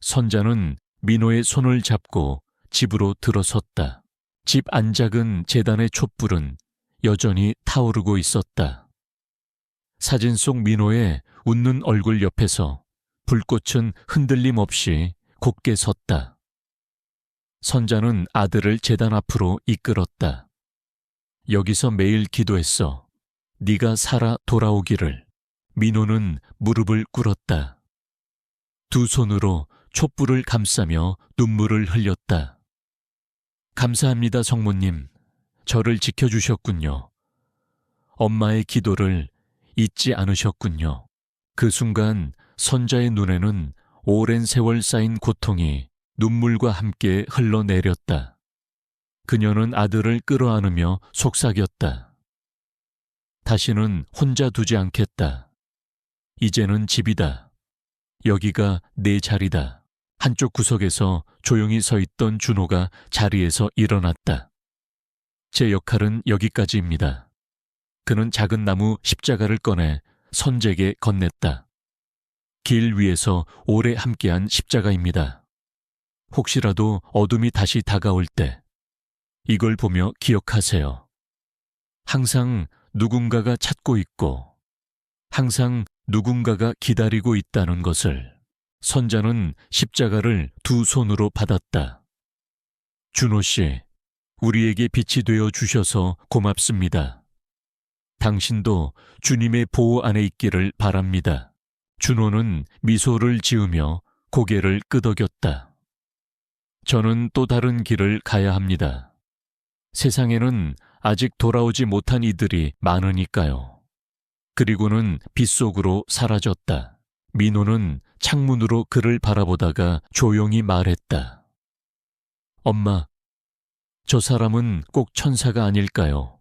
선자는 민호의 손을 잡고 집으로 들어섰다. 집 안작은 제단의 촛불은 여전히 타오르고 있었다. 사진 속 민호의 웃는 얼굴 옆에서 불꽃은 흔들림 없이 곧게 섰다. 선자는 아들을 제단 앞으로 이끌었다. 여기서 매일 기도했어. 네가 살아 돌아오기를. 민호는 무릎을 꿇었다. 두 손으로 촛불을 감싸며 눈물을 흘렸다. 감사합니다, 성모님. 저를 지켜주셨군요. 엄마의 기도를 잊지 않으셨군요. 그 순간 선자의 눈에는 오랜 세월 쌓인 고통이 눈물과 함께 흘러내렸다. 그녀는 아들을 끌어안으며 속삭였다. 다시는 혼자 두지 않겠다. 이제는 집이다. 여기가 내 자리다. 한쪽 구석에서 조용히 서 있던 준호가 자리에서 일어났다. 제 역할은 여기까지입니다. 그는 작은 나무 십자가를 꺼내 선제에게 건넸다. 길 위에서 오래 함께한 십자가입니다. 혹시라도 어둠이 다시 다가올 때 이걸 보며 기억하세요. 항상 누군가가 찾고 있고 항상 누군가가 기다리고 있다는 것을. 선자는 십자가를 두 손으로 받았다. 준호 씨, 우리에게 빛이 되어 주셔서 고맙습니다. 당신도 주님의 보호 안에 있기를 바랍니다. 준호는 미소를 지으며 고개를 끄덕였다. 저는 또 다른 길을 가야 합니다. 세상에는 아직 돌아오지 못한 이들이 많으니까요. 그리고는 빛 속으로 사라졌다. 민호는 창문으로 그를 바라보다가 조용히 말했다. 엄마, 저 사람은 꼭 천사가 아닐까요?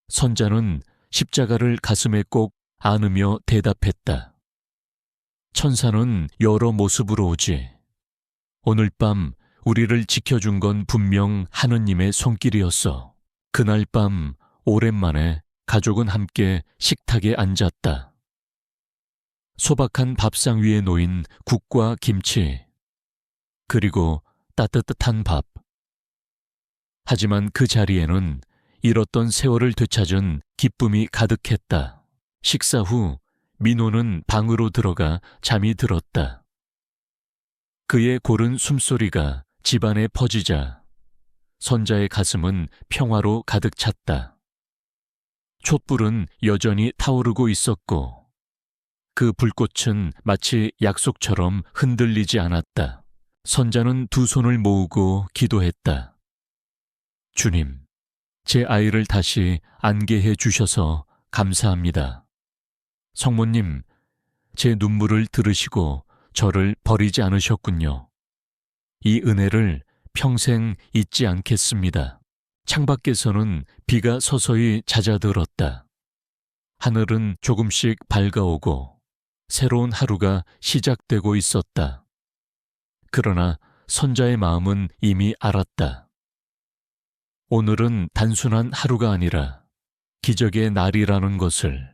선자는 십자가를 가슴에 꼭 안으며 대답했다. 천사는 여러 모습으로 오지. 오늘 밤 우리를 지켜준 건 분명 하느님의 손길이었어. 그날 밤 오랜만에 가족은 함께 식탁에 앉았다. 소박한 밥상 위에 놓인 국과 김치, 그리고 따뜻한 밥. 하지만 그 자리에는 잃었던 세월을 되찾은 기쁨이 가득했다. 식사 후 민호는 방으로 들어가 잠이 들었다. 그의 고른 숨소리가 집안에 퍼지자 선자의 가슴은 평화로 가득 찼다. 촛불은 여전히 타오르고 있었고 그 불꽃은 마치 약속처럼 흔들리지 않았다. 선자는 두 손을 모으고 기도했다. 주님, 제 아이를 다시 안게 해 주셔서 감사합니다. 성모님, 제 눈물을 들으시고 저를 버리지 않으셨군요. 이 은혜를 평생 잊지 않겠습니다. 창밖에서는 비가 서서히 잦아들었다. 하늘은 조금씩 밝아오고 새로운 하루가 시작되고 있었다. 그러나 선자의 마음은 이미 알았다. 오늘은 단순한 하루가 아니라 기적의 날이라는 것을.